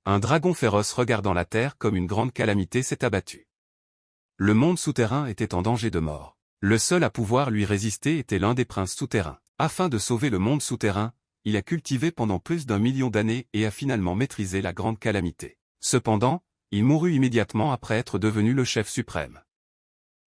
Un dragon féroce regardant la terre comme une grande calamité s'est abattu. Le monde souterrain était en danger de mort. Le seul à pouvoir lui résister était l'un des princes souterrains. Afin de sauver le monde souterrain, il a cultivé pendant plus d'1 million d'années et a finalement maîtrisé la grande calamité. Cependant, il mourut immédiatement après être devenu le chef suprême.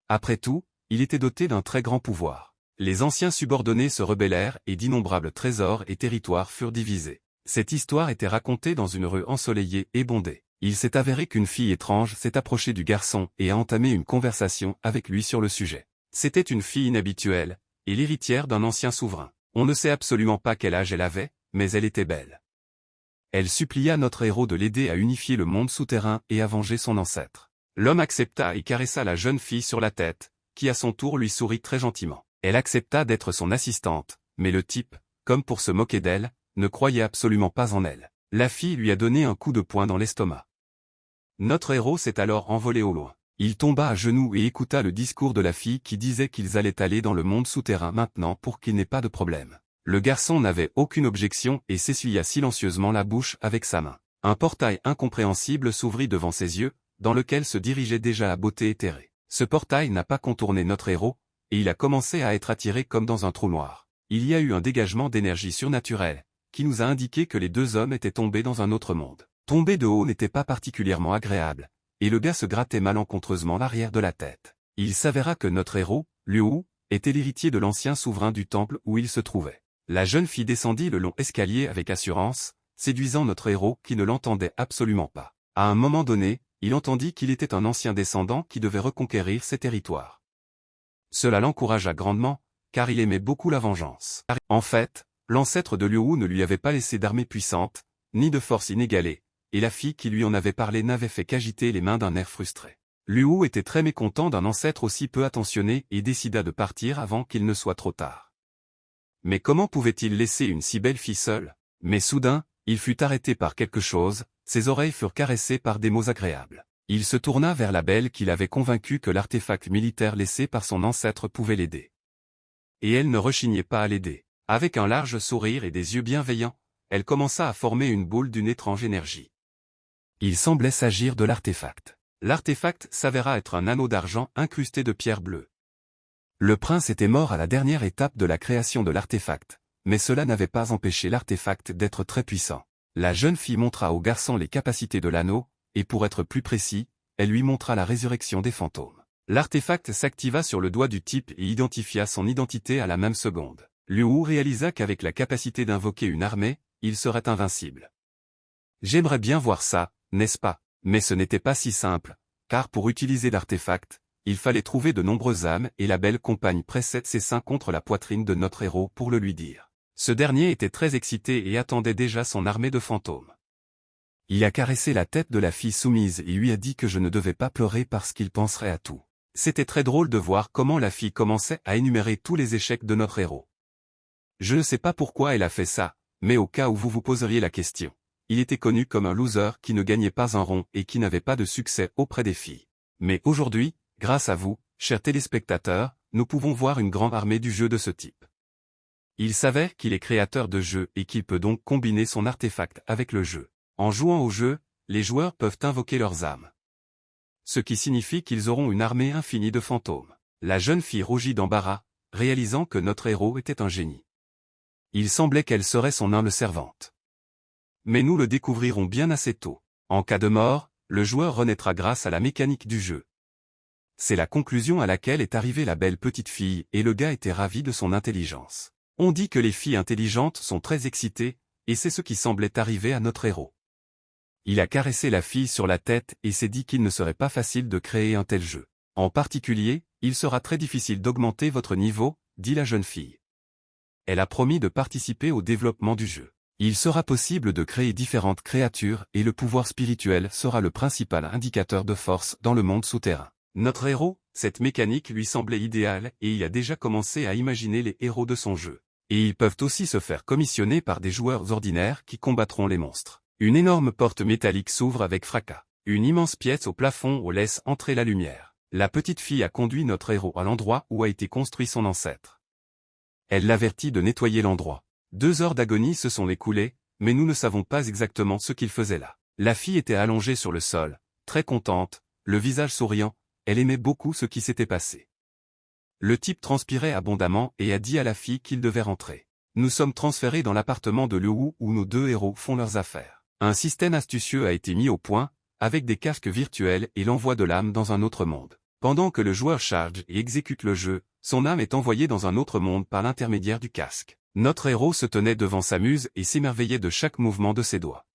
Après tout, il était doté d'un très grand pouvoir. Les anciens subordonnés se rebellèrent et d'innombrables trésors et territoires furent divisés. Cette histoire était racontée dans une rue ensoleillée et bondée. Il s'est avéré qu'une fille étrange s'est approchée du garçon et a entamé une conversation avec lui sur le sujet. C'était une fille inhabituelle, et l'héritière d'un ancien souverain. On ne sait absolument pas quel âge elle avait, mais elle était belle. Elle supplia notre héros de l'aider à unifier le monde souterrain et à venger son ancêtre. L'homme accepta et caressa la jeune fille sur la tête, qui à son tour lui sourit très gentiment. Elle accepta d'être son assistante, mais le type, comme pour se moquer d'elle, ne croyait absolument pas en elle. La fille lui a donné un coup de poing dans l'estomac. Notre héros s'est alors envolé au loin. Il tomba à genoux et écouta le discours de la fille qui disait qu'ils allaient aller dans le monde souterrain maintenant pour qu'il n'ait pas de problème. Le garçon n'avait aucune objection et s'essuya silencieusement la bouche avec sa main. Un portail incompréhensible s'ouvrit devant ses yeux, dans lequel se dirigeait déjà la beauté éthérée. Ce portail n'a pas contourné notre héros, et il a commencé à être attiré comme dans un trou noir. Il y a eu un dégagement d'énergie surnaturelle, qui nous a indiqué que les deux hommes étaient tombés dans un autre monde. Tomber de haut n'était pas particulièrement agréable, et le gars se grattait malencontreusement l'arrière de la tête. Il s'avéra que notre héros, Liu Wu, était l'héritier de l'ancien souverain du temple où il se trouvait. La jeune fille descendit le long escalier avec assurance, séduisant notre héros qui ne l'entendait absolument pas. À un moment donné, il entendit qu'il était un ancien descendant qui devait reconquérir ses territoires. Cela l'encouragea grandement, car il aimait beaucoup la vengeance. En fait, l'ancêtre de Liu Wu ne lui avait pas laissé d'armée puissante, ni de force inégalée, et la fille qui lui en avait parlé n'avait fait qu'agiter les mains d'un air frustré. Liu Wu était très mécontent d'un ancêtre aussi peu attentionné et décida de partir avant qu'il ne soit trop tard. Mais comment pouvait-il laisser une si belle fille seule? Mais soudain, il fut arrêté par quelque chose, ses oreilles furent caressées par des mots agréables. Il se tourna vers la belle qu'il avait convaincu que l'artefact militaire laissé par son ancêtre pouvait l'aider. Et elle ne rechignait pas à l'aider. Avec un large sourire et des yeux bienveillants, elle commença à former une boule d'une étrange énergie. Il semblait s'agir de l'artefact. L'artefact s'avéra être un anneau d'argent incrusté de pierres bleues. Le prince était mort à la dernière étape de la création de l'artefact, mais cela n'avait pas empêché l'artefact d'être très puissant. La jeune fille montra au garçon les capacités de l'anneau, et pour être plus précis, elle lui montra la résurrection des fantômes. L'artefact s'activa sur le doigt du type et identifia son identité à la même seconde. Liu Wu réalisa qu'avec la capacité d'invoquer une armée, il serait invincible. J'aimerais bien voir ça, n'est-ce pas? Mais ce n'était pas si simple, car pour utiliser l'artefact, il fallait trouver de nombreuses âmes et la belle compagne pressait ses seins contre la poitrine de notre héros pour le lui dire. Ce dernier était très excité et attendait déjà son armée de fantômes. Il a caressé la tête de la fille soumise et lui a dit que je ne devais pas pleurer parce qu'il penserait à tout. C'était très drôle de voir comment la fille commençait à énumérer tous les échecs de notre héros. Je ne sais pas pourquoi elle a fait ça, mais au cas où vous vous poseriez la question. Il était connu comme un loser qui ne gagnait pas un rond et qui n'avait pas de succès auprès des filles. Mais aujourd'hui, grâce à vous, chers téléspectateurs, nous pouvons voir une grande armée du jeu de ce type. Il s'avère qu'il est créateur de jeux et qu'il peut donc combiner son artefact avec le jeu. En jouant au jeu, les joueurs peuvent invoquer leurs âmes. Ce qui signifie qu'ils auront une armée infinie de fantômes. La jeune fille rougit d'embarras, réalisant que notre héros était un génie. Il semblait qu'elle serait son humble servante. Mais nous le découvrirons bien assez tôt. En cas de mort, le joueur renaîtra grâce à la mécanique du jeu. C'est la conclusion à laquelle est arrivée la belle petite fille et le gars était ravi de son intelligence. On dit que les filles intelligentes sont très excitées, et c'est ce qui semblait arriver à notre héros. Il a caressé la fille sur la tête et s'est dit qu'il ne serait pas facile de créer un tel jeu. En particulier, il sera très difficile d'augmenter votre niveau, dit la jeune fille. Elle a promis de participer au développement du jeu. Il sera possible de créer différentes créatures et le pouvoir spirituel sera le principal indicateur de force dans le monde souterrain. Notre héros, cette mécanique lui semblait idéale et il a déjà commencé à imaginer les héros de son jeu. Et ils peuvent aussi se faire commissionner par des joueurs ordinaires qui combattront les monstres. Une énorme porte métallique s'ouvre avec fracas. Une immense pièce au plafond laisse entrer la lumière. La petite fille a conduit notre héros à l'endroit où a été construit son ancêtre. Elle l'avertit de nettoyer l'endroit. 2 heures d'agonie se sont écoulées, mais nous ne savons pas exactement ce qu'il faisait là. La fille était allongée sur le sol, très contente, le visage souriant, elle aimait beaucoup ce qui s'était passé. Le type transpirait abondamment et a dit à la fille qu'il devait rentrer. Nous sommes transférés dans l'appartement de Liu Wu où nos deux héros font leurs affaires. Un système astucieux a été mis au point, avec des casques virtuels et l'envoi de l'âme dans un autre monde. Pendant que le joueur charge et exécute le jeu, son âme est envoyée dans un autre monde par l'intermédiaire du casque. Notre héros se tenait devant sa muse et s'émerveillait de chaque mouvement de ses doigts.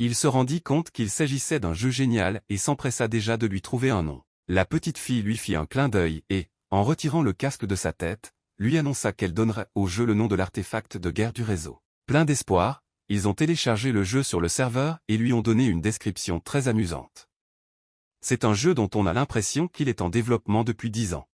Il se rendit compte qu'il s'agissait d'un jeu génial et s'empressa déjà de lui trouver un nom. La petite fille lui fit un clin d'œil et, en retirant le casque de sa tête, lui annonça qu'elle donnerait au jeu le nom de l'artefact de guerre du réseau. Plein d'espoir, ils ont téléchargé le jeu sur le serveur et lui ont donné une description très amusante. C'est un jeu dont on a l'impression qu'il est en développement depuis 10 ans.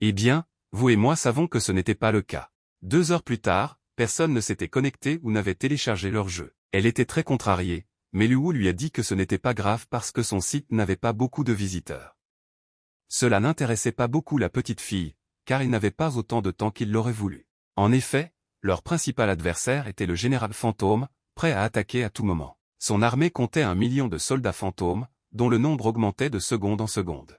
Eh bien, vous et moi savons que ce n'était pas le cas. 2 heures plus tard, personne ne s'était connecté ou n'avait téléchargé leur jeu. Elle était très contrariée, mais Liu Wu lui a dit que ce n'était pas grave parce que son site n'avait pas beaucoup de visiteurs. Cela n'intéressait pas beaucoup la petite fille, car il n'avait pas autant de temps qu'il l'aurait voulu. En effet, leur principal adversaire était le général fantôme, prêt à attaquer à tout moment. Son armée comptait 1 million de soldats fantômes, dont le nombre augmentait de seconde en seconde.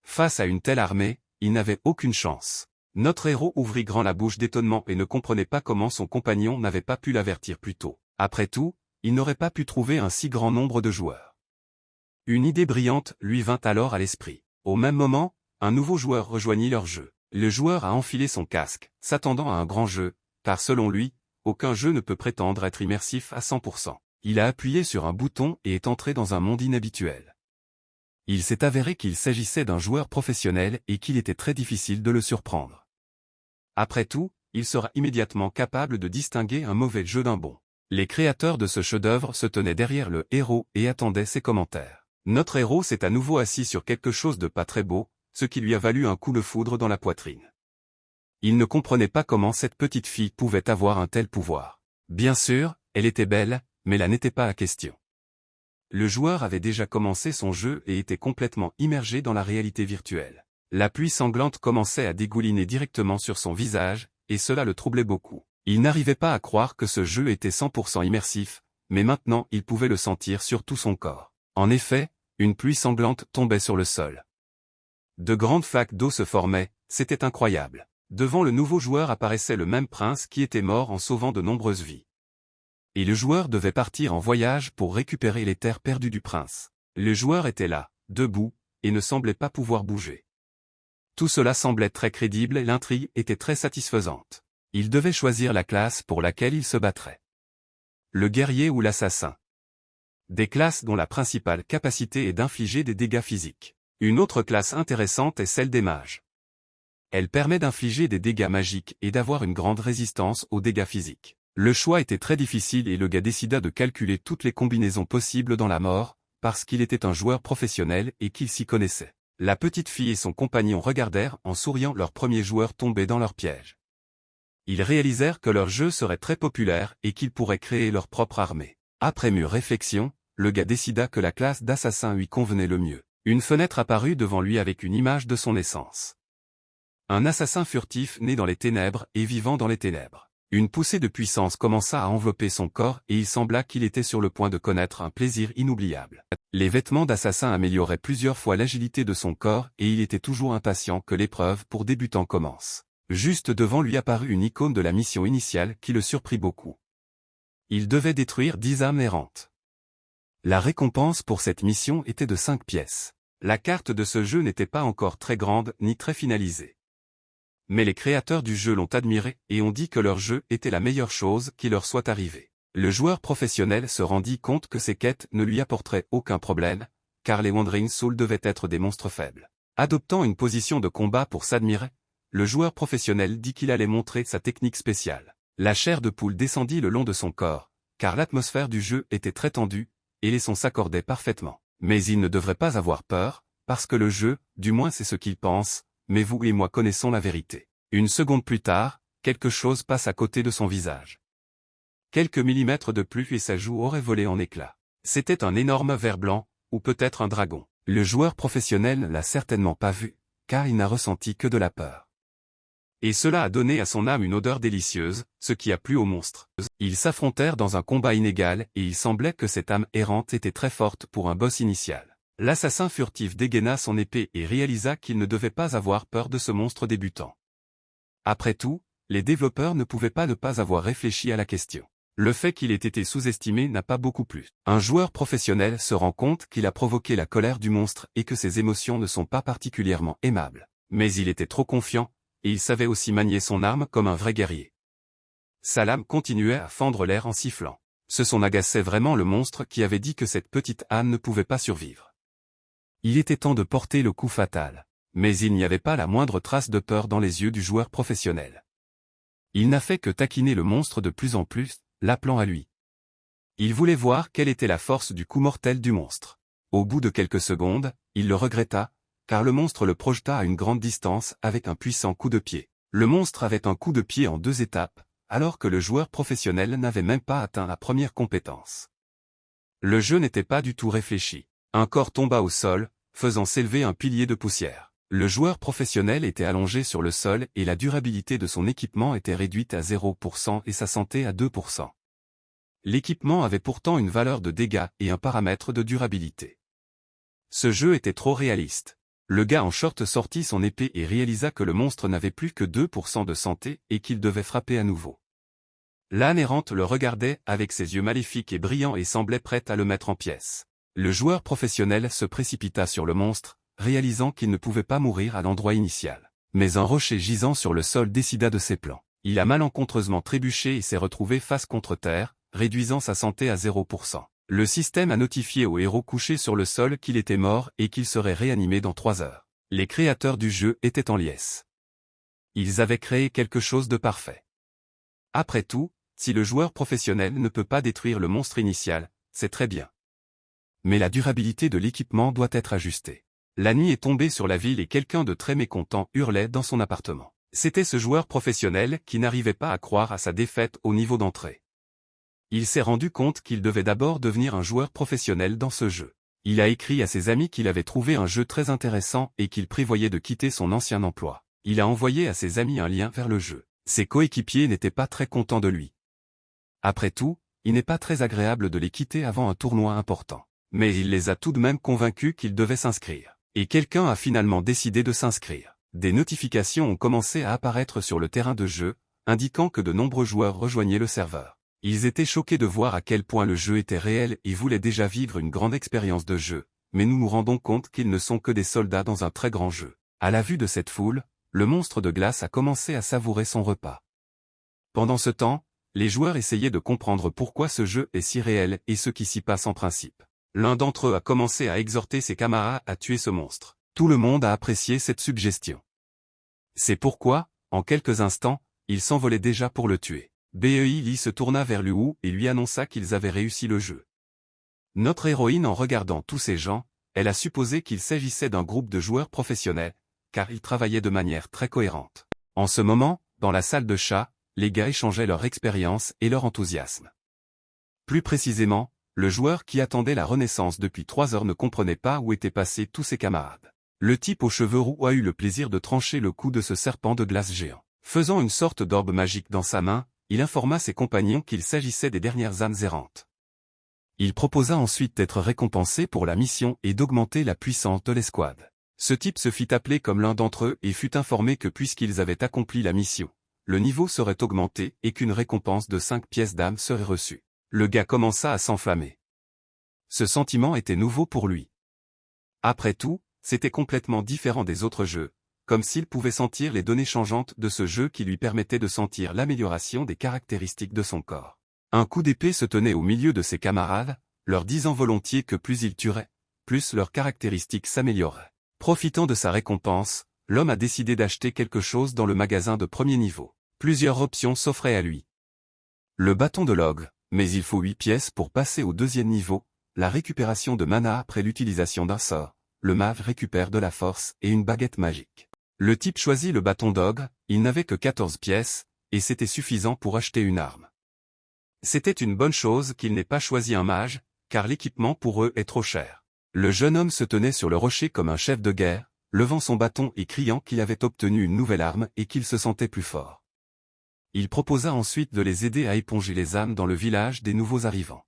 Face à une telle armée, il n'avait aucune chance. Notre héros ouvrit grand la bouche d'étonnement et ne comprenait pas comment son compagnon n'avait pas pu l'avertir plus tôt. Après tout, il n'aurait pas pu trouver un si grand nombre de joueurs. Une idée brillante lui vint alors à l'esprit. Au même moment, un nouveau joueur rejoignit leur jeu. Le joueur a enfilé son casque, s'attendant à un grand jeu, car selon lui, aucun jeu ne peut prétendre être immersif à 100%. Il a appuyé sur un bouton et est entré dans un monde inhabituel. Il s'est avéré qu'il s'agissait d'un joueur professionnel et qu'il était très difficile de le surprendre. Après tout, il sera immédiatement capable de distinguer un mauvais jeu d'un bon. Les créateurs de ce chef-d'œuvre se tenaient derrière le héros et attendaient ses commentaires. Notre héros s'est à nouveau assis sur quelque chose de pas très beau, ce qui lui a valu un coup de foudre dans la poitrine. Il ne comprenait pas comment cette petite fille pouvait avoir un tel pouvoir. Bien sûr, elle était belle, mais là n'était pas la question. Le joueur avait déjà commencé son jeu et était complètement immergé dans la réalité virtuelle. La pluie sanglante commençait à dégouliner directement sur son visage, et cela le troublait beaucoup. Il n'arrivait pas à croire que ce jeu était 100% immersif, mais maintenant il pouvait le sentir sur tout son corps. En effet, une pluie sanglante tombait sur le sol. De grandes flaques d'eau se formaient, c'était incroyable. Devant le nouveau joueur apparaissait le même prince qui était mort en sauvant de nombreuses vies. Et le joueur devait partir en voyage pour récupérer les terres perdues du prince. Le joueur était là, debout, et ne semblait pas pouvoir bouger. Tout cela semblait très crédible et l'intrigue était très satisfaisante. Il devait choisir la classe pour laquelle il se battrait. Le guerrier ou l'assassin. Des classes dont la principale capacité est d'infliger des dégâts physiques. Une autre classe intéressante est celle des mages. Elle permet d'infliger des dégâts magiques et d'avoir une grande résistance aux dégâts physiques. Le choix était très difficile et le gars décida de calculer toutes les combinaisons possibles dans la mort, parce qu'il était un joueur professionnel et qu'il s'y connaissait. La petite fille et son compagnon regardèrent en souriant leur premier joueur tomber dans leur piège. Ils réalisèrent que leur jeu serait très populaire et qu'ils pourraient créer leur propre armée. Après mûre réflexion, le gars décida que la classe d'assassin lui convenait le mieux. Une fenêtre apparut devant lui avec une image de son essence. Un assassin furtif né dans les ténèbres et vivant dans les ténèbres. Une poussée de puissance commença à envelopper son corps et il sembla qu'il était sur le point de connaître un plaisir inoubliable. Les vêtements d'assassin amélioraient plusieurs fois l'agilité de son corps et il était toujours impatient que l'épreuve pour débutants commence. Juste devant lui apparut une icône de la mission initiale qui le surprit beaucoup. Il devait détruire 10 âmes errantes. La récompense pour cette mission était de 5 pièces. La carte de ce jeu n'était pas encore très grande ni très finalisée. Mais les créateurs du jeu l'ont admiré et ont dit que leur jeu était la meilleure chose qui leur soit arrivée. Le joueur professionnel se rendit compte que ces quêtes ne lui apporteraient aucun problème, car les Wandering Souls devaient être des monstres faibles. Adoptant une position de combat pour s'admirer, le joueur professionnel dit qu'il allait montrer sa technique spéciale. La chair de poule descendit le long de son corps, car l'atmosphère du jeu était très tendue, et les sons s'accordaient parfaitement. Mais il ne devrait pas avoir peur, parce que le jeu, du moins c'est ce qu'il pense, mais vous et moi connaissons la vérité. Une seconde plus tard, quelque chose passe à côté de son visage. Quelques millimètres de plus et sa joue aurait volé en éclats. C'était un énorme ver blanc, ou peut-être un dragon. Le joueur professionnel ne l'a certainement pas vu, car il n'a ressenti que de la peur. Et cela a donné à son âme une odeur délicieuse, ce qui a plu au monstre. Ils s'affrontèrent dans un combat inégal et il semblait que cette âme errante était très forte pour un boss initial. L'assassin furtif dégaina son épée et réalisa qu'il ne devait pas avoir peur de ce monstre débutant. Après tout, les développeurs ne pouvaient pas ne pas avoir réfléchi à la question. Le fait qu'il ait été sous-estimé n'a pas beaucoup plu. Un joueur professionnel se rend compte qu'il a provoqué la colère du monstre et que ses émotions ne sont pas particulièrement aimables. Mais il était trop confiant, et il savait aussi manier son arme comme un vrai guerrier. Sa lame continuait à fendre l'air en sifflant. Ce son agaçait vraiment le monstre qui avait dit que cette petite âne ne pouvait pas survivre. Il était temps de porter le coup fatal. Mais il n'y avait pas la moindre trace de peur dans les yeux du joueur professionnel. Il n'a fait que taquiner le monstre de plus en plus, l'appelant à lui. Il voulait voir quelle était la force du coup mortel du monstre. Au bout de quelques secondes, il le regretta, car le monstre le projeta à une grande distance avec un puissant coup de pied. Le monstre avait un coup de pied en 2 étapes, alors que le joueur professionnel n'avait même pas atteint la première compétence. Le jeu n'était pas du tout réfléchi. Un corps tomba au sol, faisant s'élever un pilier de poussière. Le joueur professionnel était allongé sur le sol et la durabilité de son équipement était réduite à 0% et sa santé à 2%. L'équipement avait pourtant une valeur de dégâts et un paramètre de durabilité. Ce jeu était trop réaliste. Le gars en short sortit son épée et réalisa que le monstre n'avait plus que 2% de santé et qu'il devait frapper à nouveau. L'âne errante le regardait avec ses yeux maléfiques et brillants et semblait prête à le mettre en pièces. Le joueur professionnel se précipita sur le monstre, réalisant qu'il ne pouvait pas mourir à l'endroit initial. Mais un rocher gisant sur le sol décida de ses plans. Il a malencontreusement trébuché et s'est retrouvé face contre terre, réduisant sa santé à 0%. Le système a notifié au héros couché sur le sol qu'il était mort et qu'il serait réanimé dans 3 heures. Les créateurs du jeu étaient en liesse. Ils avaient créé quelque chose de parfait. Après tout, si le joueur professionnel ne peut pas détruire le monstre initial, c'est très bien. Mais la durabilité de l'équipement doit être ajustée. La nuit est tombée sur la ville et quelqu'un de très mécontent hurlait dans son appartement. C'était ce joueur professionnel qui n'arrivait pas à croire à sa défaite au niveau d'entrée. Il s'est rendu compte qu'il devait d'abord devenir un joueur professionnel dans ce jeu. Il a écrit à ses amis qu'il avait trouvé un jeu très intéressant et qu'il prévoyait de quitter son ancien emploi. Il a envoyé à ses amis un lien vers le jeu. Ses coéquipiers n'étaient pas très contents de lui. Après tout, il n'est pas très agréable de les quitter avant un tournoi important. Mais il les a tout de même convaincus qu'ils devaient s'inscrire. Et quelqu'un a finalement décidé de s'inscrire. Des notifications ont commencé à apparaître sur le terrain de jeu, indiquant que de nombreux joueurs rejoignaient le serveur. Ils étaient choqués de voir à quel point le jeu était réel et voulaient déjà vivre une grande expérience de jeu, mais nous nous rendons compte qu'ils ne sont que des soldats dans un très grand jeu. À la vue de cette foule, le monstre de glace a commencé à savourer son repas. Pendant ce temps, les joueurs essayaient de comprendre pourquoi ce jeu est si réel et ce qui s'y passe en principe. L'un d'entre eux a commencé à exhorter ses camarades à tuer ce monstre. Tout le monde a apprécié cette suggestion. C'est pourquoi, en quelques instants, il s'envolait déjà pour le tuer. Bei Li se tourna vers Lu Wu et lui annonça qu'ils avaient réussi le jeu. Notre héroïne en regardant tous ces gens, elle a supposé qu'il s'agissait d'un groupe de joueurs professionnels, car ils travaillaient de manière très cohérente. En ce moment, dans la salle de chat, les gars échangeaient leur expérience et leur enthousiasme. Plus précisément, le joueur qui attendait la renaissance depuis 3 heures ne comprenait pas où étaient passés tous ses camarades. Le type aux cheveux roux a eu le plaisir de trancher le cou de ce serpent de glace géant. Faisant une sorte d'orbe magique dans sa main, il informa ses compagnons qu'il s'agissait des dernières ânes errantes. Il proposa ensuite d'être récompensé pour la mission et d'augmenter la puissance de l'escouade. Ce type se fit appeler comme l'un d'entre eux et fut informé que puisqu'ils avaient accompli la mission, le niveau serait augmenté et qu'une récompense de 5 pièces d'âme serait reçue. Le gars commença à s'enflammer. Ce sentiment était nouveau pour lui. Après tout, c'était complètement différent des autres jeux, comme s'il pouvait sentir les données changeantes de ce jeu qui lui permettait de sentir l'amélioration des caractéristiques de son corps. Un coup d'épée se tenait au milieu de ses camarades, leur disant volontiers que plus ils tueraient, plus leurs caractéristiques s'amélioreraient. Profitant de sa récompense, l'homme a décidé d'acheter quelque chose dans le magasin de premier niveau. Plusieurs options s'offraient à lui. Le bâton de l'ogre, mais il faut 8 pièces pour passer au 2e niveau, la récupération de mana après l'utilisation d'un sort, le mage récupère de la force et une baguette magique. Le type choisit le bâton d'ogre, il n'avait que 14 pièces, et c'était suffisant pour acheter une arme. C'était une bonne chose qu'il n'ait pas choisi un mage, car l'équipement pour eux est trop cher. Le jeune homme se tenait sur le rocher comme un chef de guerre, levant son bâton et criant qu'il avait obtenu une nouvelle arme et qu'il se sentait plus fort. Il proposa ensuite de les aider à éponger les âmes dans le village des nouveaux arrivants.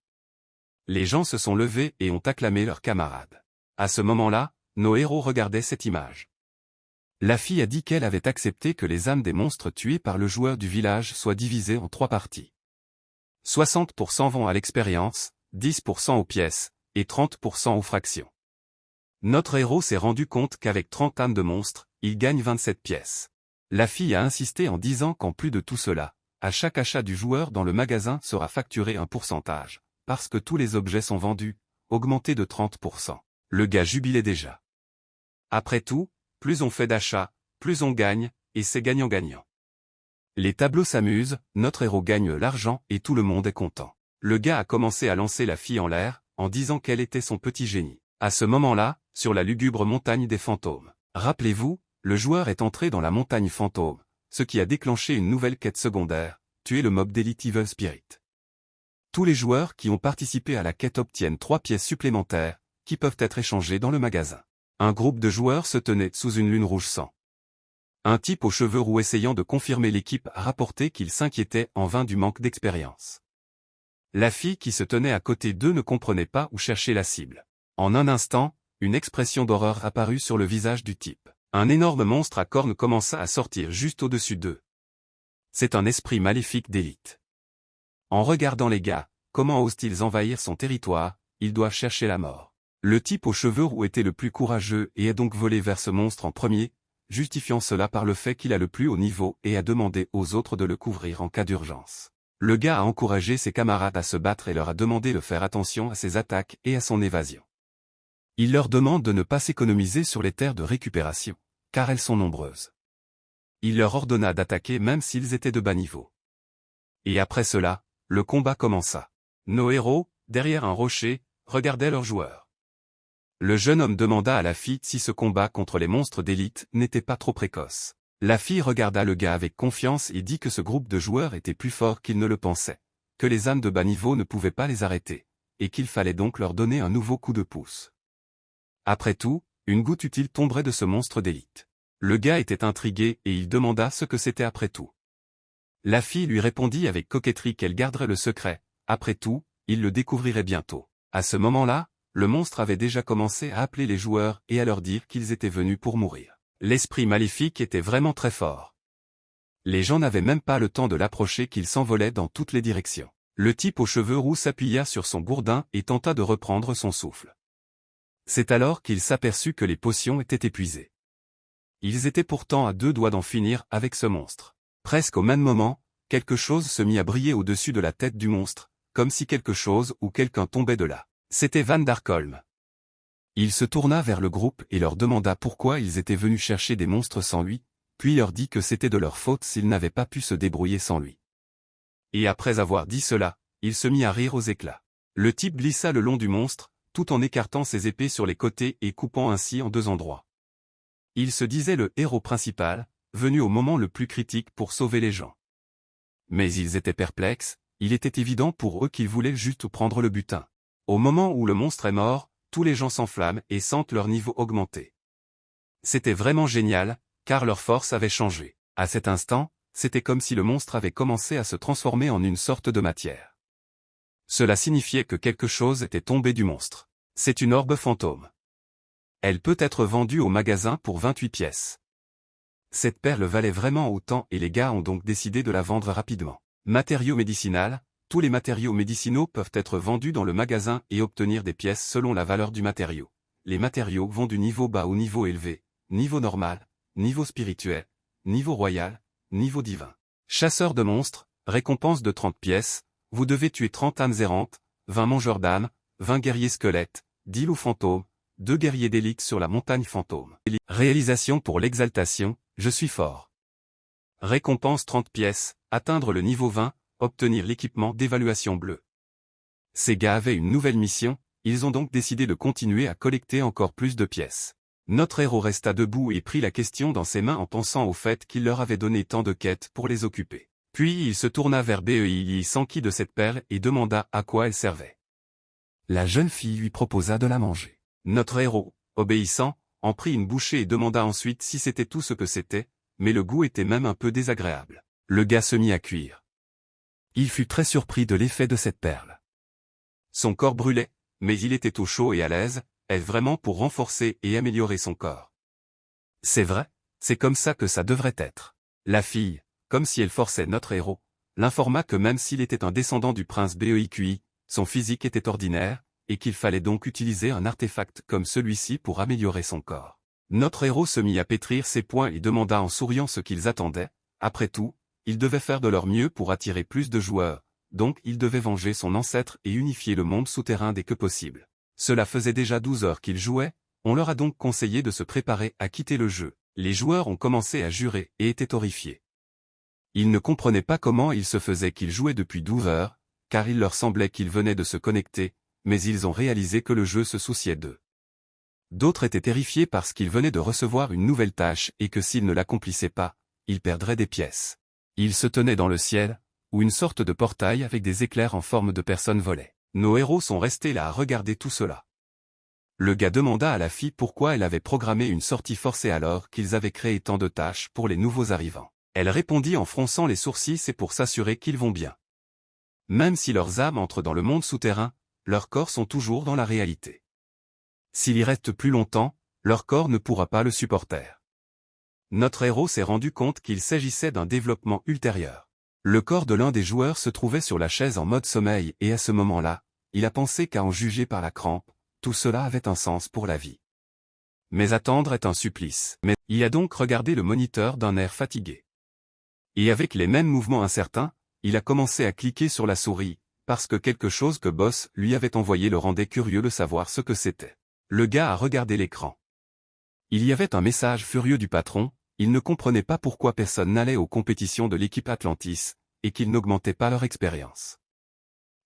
Les gens se sont levés et ont acclamé leurs camarades. À ce moment-là, nos héros regardaient cette image. La fille a dit qu'elle avait accepté que les âmes des monstres tués par le joueur du village soient divisées en 3 parties. 60% vont à l'expérience, 10% aux pièces, et 30% aux fractions. Notre héros s'est rendu compte qu'avec 30 âmes de monstres, il gagne 27 pièces. La fille a insisté en disant qu'en plus de tout cela, à chaque achat du joueur dans le magasin sera facturé un pourcentage, parce que tous les objets sont vendus, augmenté de 30%. Le gars jubilait déjà. Après tout, plus on fait d'achats, plus on gagne, et c'est gagnant-gagnant. Les tableaux s'amusent, notre héros gagne l'argent et tout le monde est content. Le gars a commencé à lancer la fille en l'air, en disant qu'elle était son petit génie. À ce moment-là, sur la lugubre montagne des fantômes. Rappelez-vous, le joueur est entré dans la montagne fantôme, ce qui a déclenché une nouvelle quête secondaire, tuer le mob d'Elite Evil Spirit. Tous les joueurs qui ont participé à la quête obtiennent 3 pièces supplémentaires, qui peuvent être échangées dans le magasin. Un groupe de joueurs se tenait sous une lune rouge sang. Un type aux cheveux roux essayant de confirmer l'équipe a rapporté qu'il s'inquiétait en vain du manque d'expérience. La fille qui se tenait à côté d'eux ne comprenait pas où chercher la cible. En un instant, une expression d'horreur apparut sur le visage du type. Un énorme monstre à cornes commença à sortir juste au-dessus d'eux. C'est un esprit maléfique d'élite. En regardant les gars, comment osent-ils envahir son territoire, ils doivent chercher la mort. Le type aux cheveux roux était le plus courageux et a donc volé vers ce monstre en premier, justifiant cela par le fait qu'il a le plus haut niveau et a demandé aux autres de le couvrir en cas d'urgence. Le gars a encouragé ses camarades à se battre et leur a demandé de faire attention à ses attaques et à son évasion. Il leur demande de ne pas s'économiser sur les terres de récupération, car elles sont nombreuses. Il leur ordonna d'attaquer même s'ils étaient de bas niveau. Et après cela, le combat commença. Nos héros, derrière un rocher, regardaient leurs joueurs. Le jeune homme demanda à la fille si ce combat contre les monstres d'élite n'était pas trop précoce. La fille regarda le gars avec confiance et dit que ce groupe de joueurs était plus fort qu'il ne le pensait, que les âmes de bas niveau ne pouvaient pas les arrêter, et qu'il fallait donc leur donner un nouveau coup de pouce. Après tout, une goutte utile tomberait de ce monstre d'élite. Le gars était intrigué et il demanda ce que c'était après tout. La fille lui répondit avec coquetterie qu'elle garderait le secret, après tout, il le découvrirait bientôt. À ce moment-là, le monstre avait déjà commencé à appeler les joueurs et à leur dire qu'ils étaient venus pour mourir. L'esprit maléfique était vraiment très fort. Les gens n'avaient même pas le temps de l'approcher qu'il s'envolait dans toutes les directions. Le type aux cheveux roux s'appuya sur son gourdin et tenta de reprendre son souffle. C'est alors qu'il s'aperçut que les potions étaient épuisées. Ils étaient pourtant à 2 doigts d'en finir avec ce monstre. Presque au même moment, quelque chose se mit à briller au-dessus de la tête du monstre, comme si quelque chose ou quelqu'un tombait de là. C'était Van Darkholm. Il se tourna vers le groupe et leur demanda pourquoi ils étaient venus chercher des monstres sans lui, puis leur dit que c'était de leur faute s'ils n'avaient pas pu se débrouiller sans lui. Et après avoir dit cela, il se mit à rire aux éclats. Le type glissa le long du monstre, tout en écartant ses épées sur les côtés et coupant ainsi en 2 endroits. Il se disait le héros principal, venu au moment le plus critique pour sauver les gens. Mais ils étaient perplexes, il était évident pour eux qu'ils voulaient juste prendre le butin. Au moment où le monstre est mort, tous les gens s'enflamment et sentent leur niveau augmenter. C'était vraiment génial, car leur force avait changé. À cet instant, c'était comme si le monstre avait commencé à se transformer en une sorte de matière. Cela signifiait que quelque chose était tombé du monstre. C'est une orbe fantôme. Elle peut être vendue au magasin pour 28 pièces. Cette perle valait vraiment autant et les gars ont donc décidé de la vendre rapidement. Matériaux médicinal. Tous les matériaux médicinaux peuvent être vendus dans le magasin et obtenir des pièces selon la valeur du matériau. Les matériaux vont du niveau bas au niveau élevé, niveau normal, niveau spirituel, niveau royal, niveau divin. Chasseur de monstres, récompense de 30 pièces, vous devez tuer 30 âmes errantes, 20 mangeurs d'âmes, 20 guerriers squelettes, 10 loups fantômes, 2 guerriers d'élite sur la montagne fantôme. Réalisation pour l'exaltation, je suis fort. Récompense 30 pièces, atteindre le niveau 20, obtenir l'équipement d'évaluation bleue. Ces gars avaient une nouvelle mission, ils ont donc décidé de continuer à collecter encore plus de pièces. Notre héros resta debout et prit la question dans ses mains en pensant au fait qu'il leur avait donné tant de quêtes pour les occuper. Puis il se tourna vers Bei s'enquit de cette perle et demanda à quoi elle servait. La jeune fille lui proposa de la manger. Notre héros, obéissant, en prit une bouchée et demanda ensuite si c'était tout ce que c'était, mais le goût était même un peu désagréable. Le gars se mit à cuire. Il fut très surpris de l'effet de cette perle. Son corps brûlait, mais il était au chaud et à l'aise, est vraiment pour renforcer et améliorer son corps. C'est vrai, c'est comme ça que ça devrait être. La fille, comme si elle forçait notre héros, l'informa que même s'il était un descendant du prince Beoiqui, son physique était ordinaire, et qu'il fallait donc utiliser un artefact comme celui-ci pour améliorer son corps. Notre héros se mit à pétrir ses poings et demanda en souriant ce qu'ils attendaient. Après tout, ils devaient faire de leur mieux pour attirer plus de joueurs, donc ils devaient venger son ancêtre et unifier le monde souterrain dès que possible. Cela faisait déjà 12 heures qu'ils jouaient, on leur a donc conseillé de se préparer à quitter le jeu. Les joueurs ont commencé à jurer et étaient horrifiés. Ils ne comprenaient pas comment il se faisait qu'ils jouaient depuis 12 heures, car il leur semblait qu'ils venaient de se connecter, mais ils ont réalisé que le jeu se souciait d'eux. D'autres étaient terrifiés parce qu'ils venaient de recevoir une nouvelle tâche et que s'ils ne l'accomplissaient pas, ils perdraient des pièces. Ils se tenaient dans le ciel, où une sorte de portail avec des éclairs en forme de personnes volait. Nos héros sont restés là à regarder tout cela. Le gars demanda à la fille pourquoi elle avait programmé une sortie forcée alors qu'ils avaient créé tant de tâches pour les nouveaux arrivants. Elle répondit en fronçant les sourcils: c'est pour s'assurer qu'ils vont bien. Même si leurs âmes entrent dans le monde souterrain, leurs corps sont toujours dans la réalité. S'il y reste plus longtemps, leur corps ne pourra pas le supporter. Notre héros s'est rendu compte qu'il s'agissait d'un développement ultérieur. Le corps de l'un des joueurs se trouvait sur la chaise en mode sommeil et à ce moment-là, il a pensé qu'à en juger par la crampe, tout cela avait un sens pour la vie. Mais attendre est un supplice. Mais il a donc regardé le moniteur d'un air fatigué. Et avec les mêmes mouvements incertains, il a commencé à cliquer sur la souris, parce que quelque chose que Boss lui avait envoyé le rendait curieux de savoir ce que c'était. Le gars a regardé l'écran. Il y avait un message furieux du patron, il ne comprenait pas pourquoi personne n'allait aux compétitions de l'équipe Atlantis, et qu'ils n'augmentaient pas leur expérience.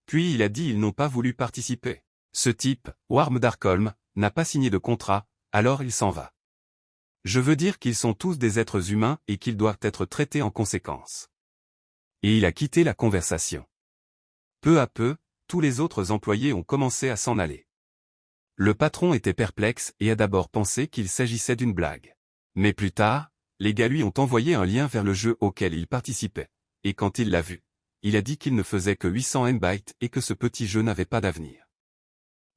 Puis il a dit ils n'ont pas voulu participer. Ce type, Warm Darkholm, n'a pas signé de contrat, alors il s'en va. Je veux dire qu'ils sont tous des êtres humains et qu'ils doivent être traités en conséquence. Et il a quitté la conversation. Peu à peu, tous les autres employés ont commencé à s'en aller. Le patron était perplexe et a d'abord pensé qu'il s'agissait d'une blague. Mais plus tard, les gars lui ont envoyé un lien vers le jeu auquel il participait, et quand il l'a vu, il a dit qu'il ne faisait que 800 MB et que ce petit jeu n'avait pas d'avenir.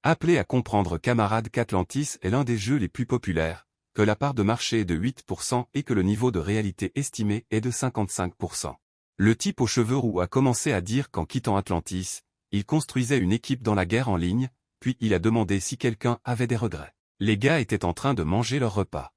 Appelez à comprendre camarades qu'Atlantis est l'un des jeux les plus populaires, que la part de marché est de 8% et que le niveau de réalité estimé est de 55%. Le type aux cheveux roux a commencé à dire qu'en quittant Atlantis, il construisait une équipe dans la guerre en ligne, puis il a demandé si quelqu'un avait des regrets. Les gars étaient en train de manger leur repas.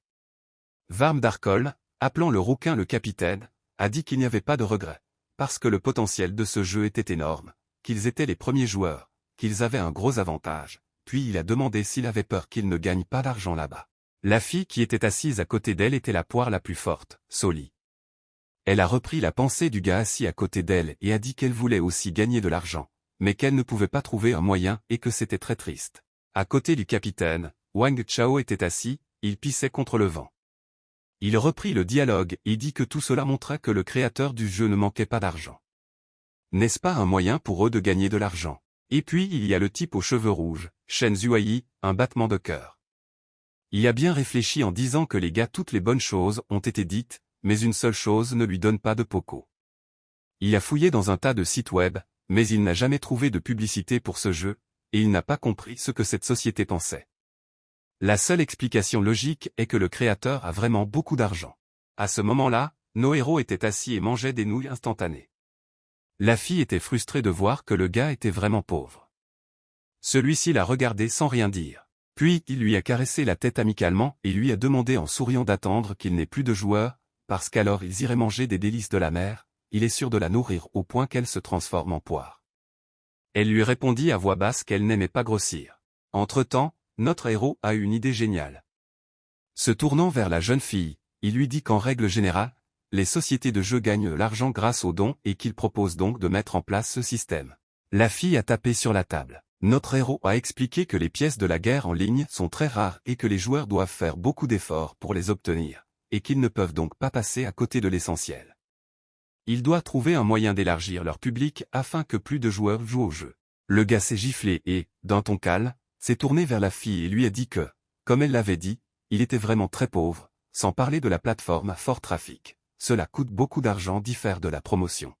Warm Darkholm, appelant le rouquin le capitaine, a dit qu'il n'y avait pas de regrets, parce que le potentiel de ce jeu était énorme, qu'ils étaient les premiers joueurs, qu'ils avaient un gros avantage, puis il a demandé s'il avait peur qu'il ne gagne pas d'argent là-bas. La fille qui était assise à côté d'elle était la poire la plus forte, Soli. Elle a repris la pensée du gars assis à côté d'elle et a dit qu'elle voulait aussi gagner de l'argent, mais qu'elle ne pouvait pas trouver un moyen et que c'était très triste. À côté du capitaine, Wang Chao était assis, il pissait contre le vent. Il reprit le dialogue et dit que tout cela montrait que le créateur du jeu ne manquait pas d'argent. N'est-ce pas un moyen pour eux de gagner de l'argent? Et puis il y a le type aux cheveux rouges, Shen Zuai, un battement de cœur. Il a bien réfléchi en disant que les gars toutes les bonnes choses ont été dites, mais une seule chose ne lui donne pas de poco. Il a fouillé dans un tas de sites web, mais il n'a jamais trouvé de publicité pour ce jeu, et il n'a pas compris ce que cette société pensait. La seule explication logique est que le créateur a vraiment beaucoup d'argent. À ce moment-là, nos héros étaient assis et mangeaient des nouilles instantanées. La fille était frustrée de voir que le gars était vraiment pauvre. Celui-ci l'a regardé sans rien dire. Puis il lui a caressé la tête amicalement et lui a demandé en souriant d'attendre qu'il n'ait plus de joueurs, parce qu'alors ils iraient manger des délices de la mer, il est sûr de la nourrir au point qu'elle se transforme en poire. Elle lui répondit à voix basse qu'elle n'aimait pas grossir. Entre-temps, notre héros a eu une idée géniale. Se tournant vers la jeune fille, il lui dit qu'en règle générale, les sociétés de jeux gagnent de l'argent grâce aux dons et qu'il propose donc de mettre en place ce système. La fille a tapé sur la table. Notre héros a expliqué que les pièces de la guerre en ligne sont très rares et que les joueurs doivent faire beaucoup d'efforts pour les obtenir, et qu'ils ne peuvent donc pas passer à côté de l'essentiel. Il doit trouver un moyen d'élargir leur public afin que plus de joueurs jouent au jeu. Le gars s'est giflé et, d'un ton calme, s'est tourné vers la fille et lui a dit que, comme elle l'avait dit, il était vraiment très pauvre, sans parler de la plateforme à fort trafic. Cela coûte beaucoup d'argent d'y faire de la promotion.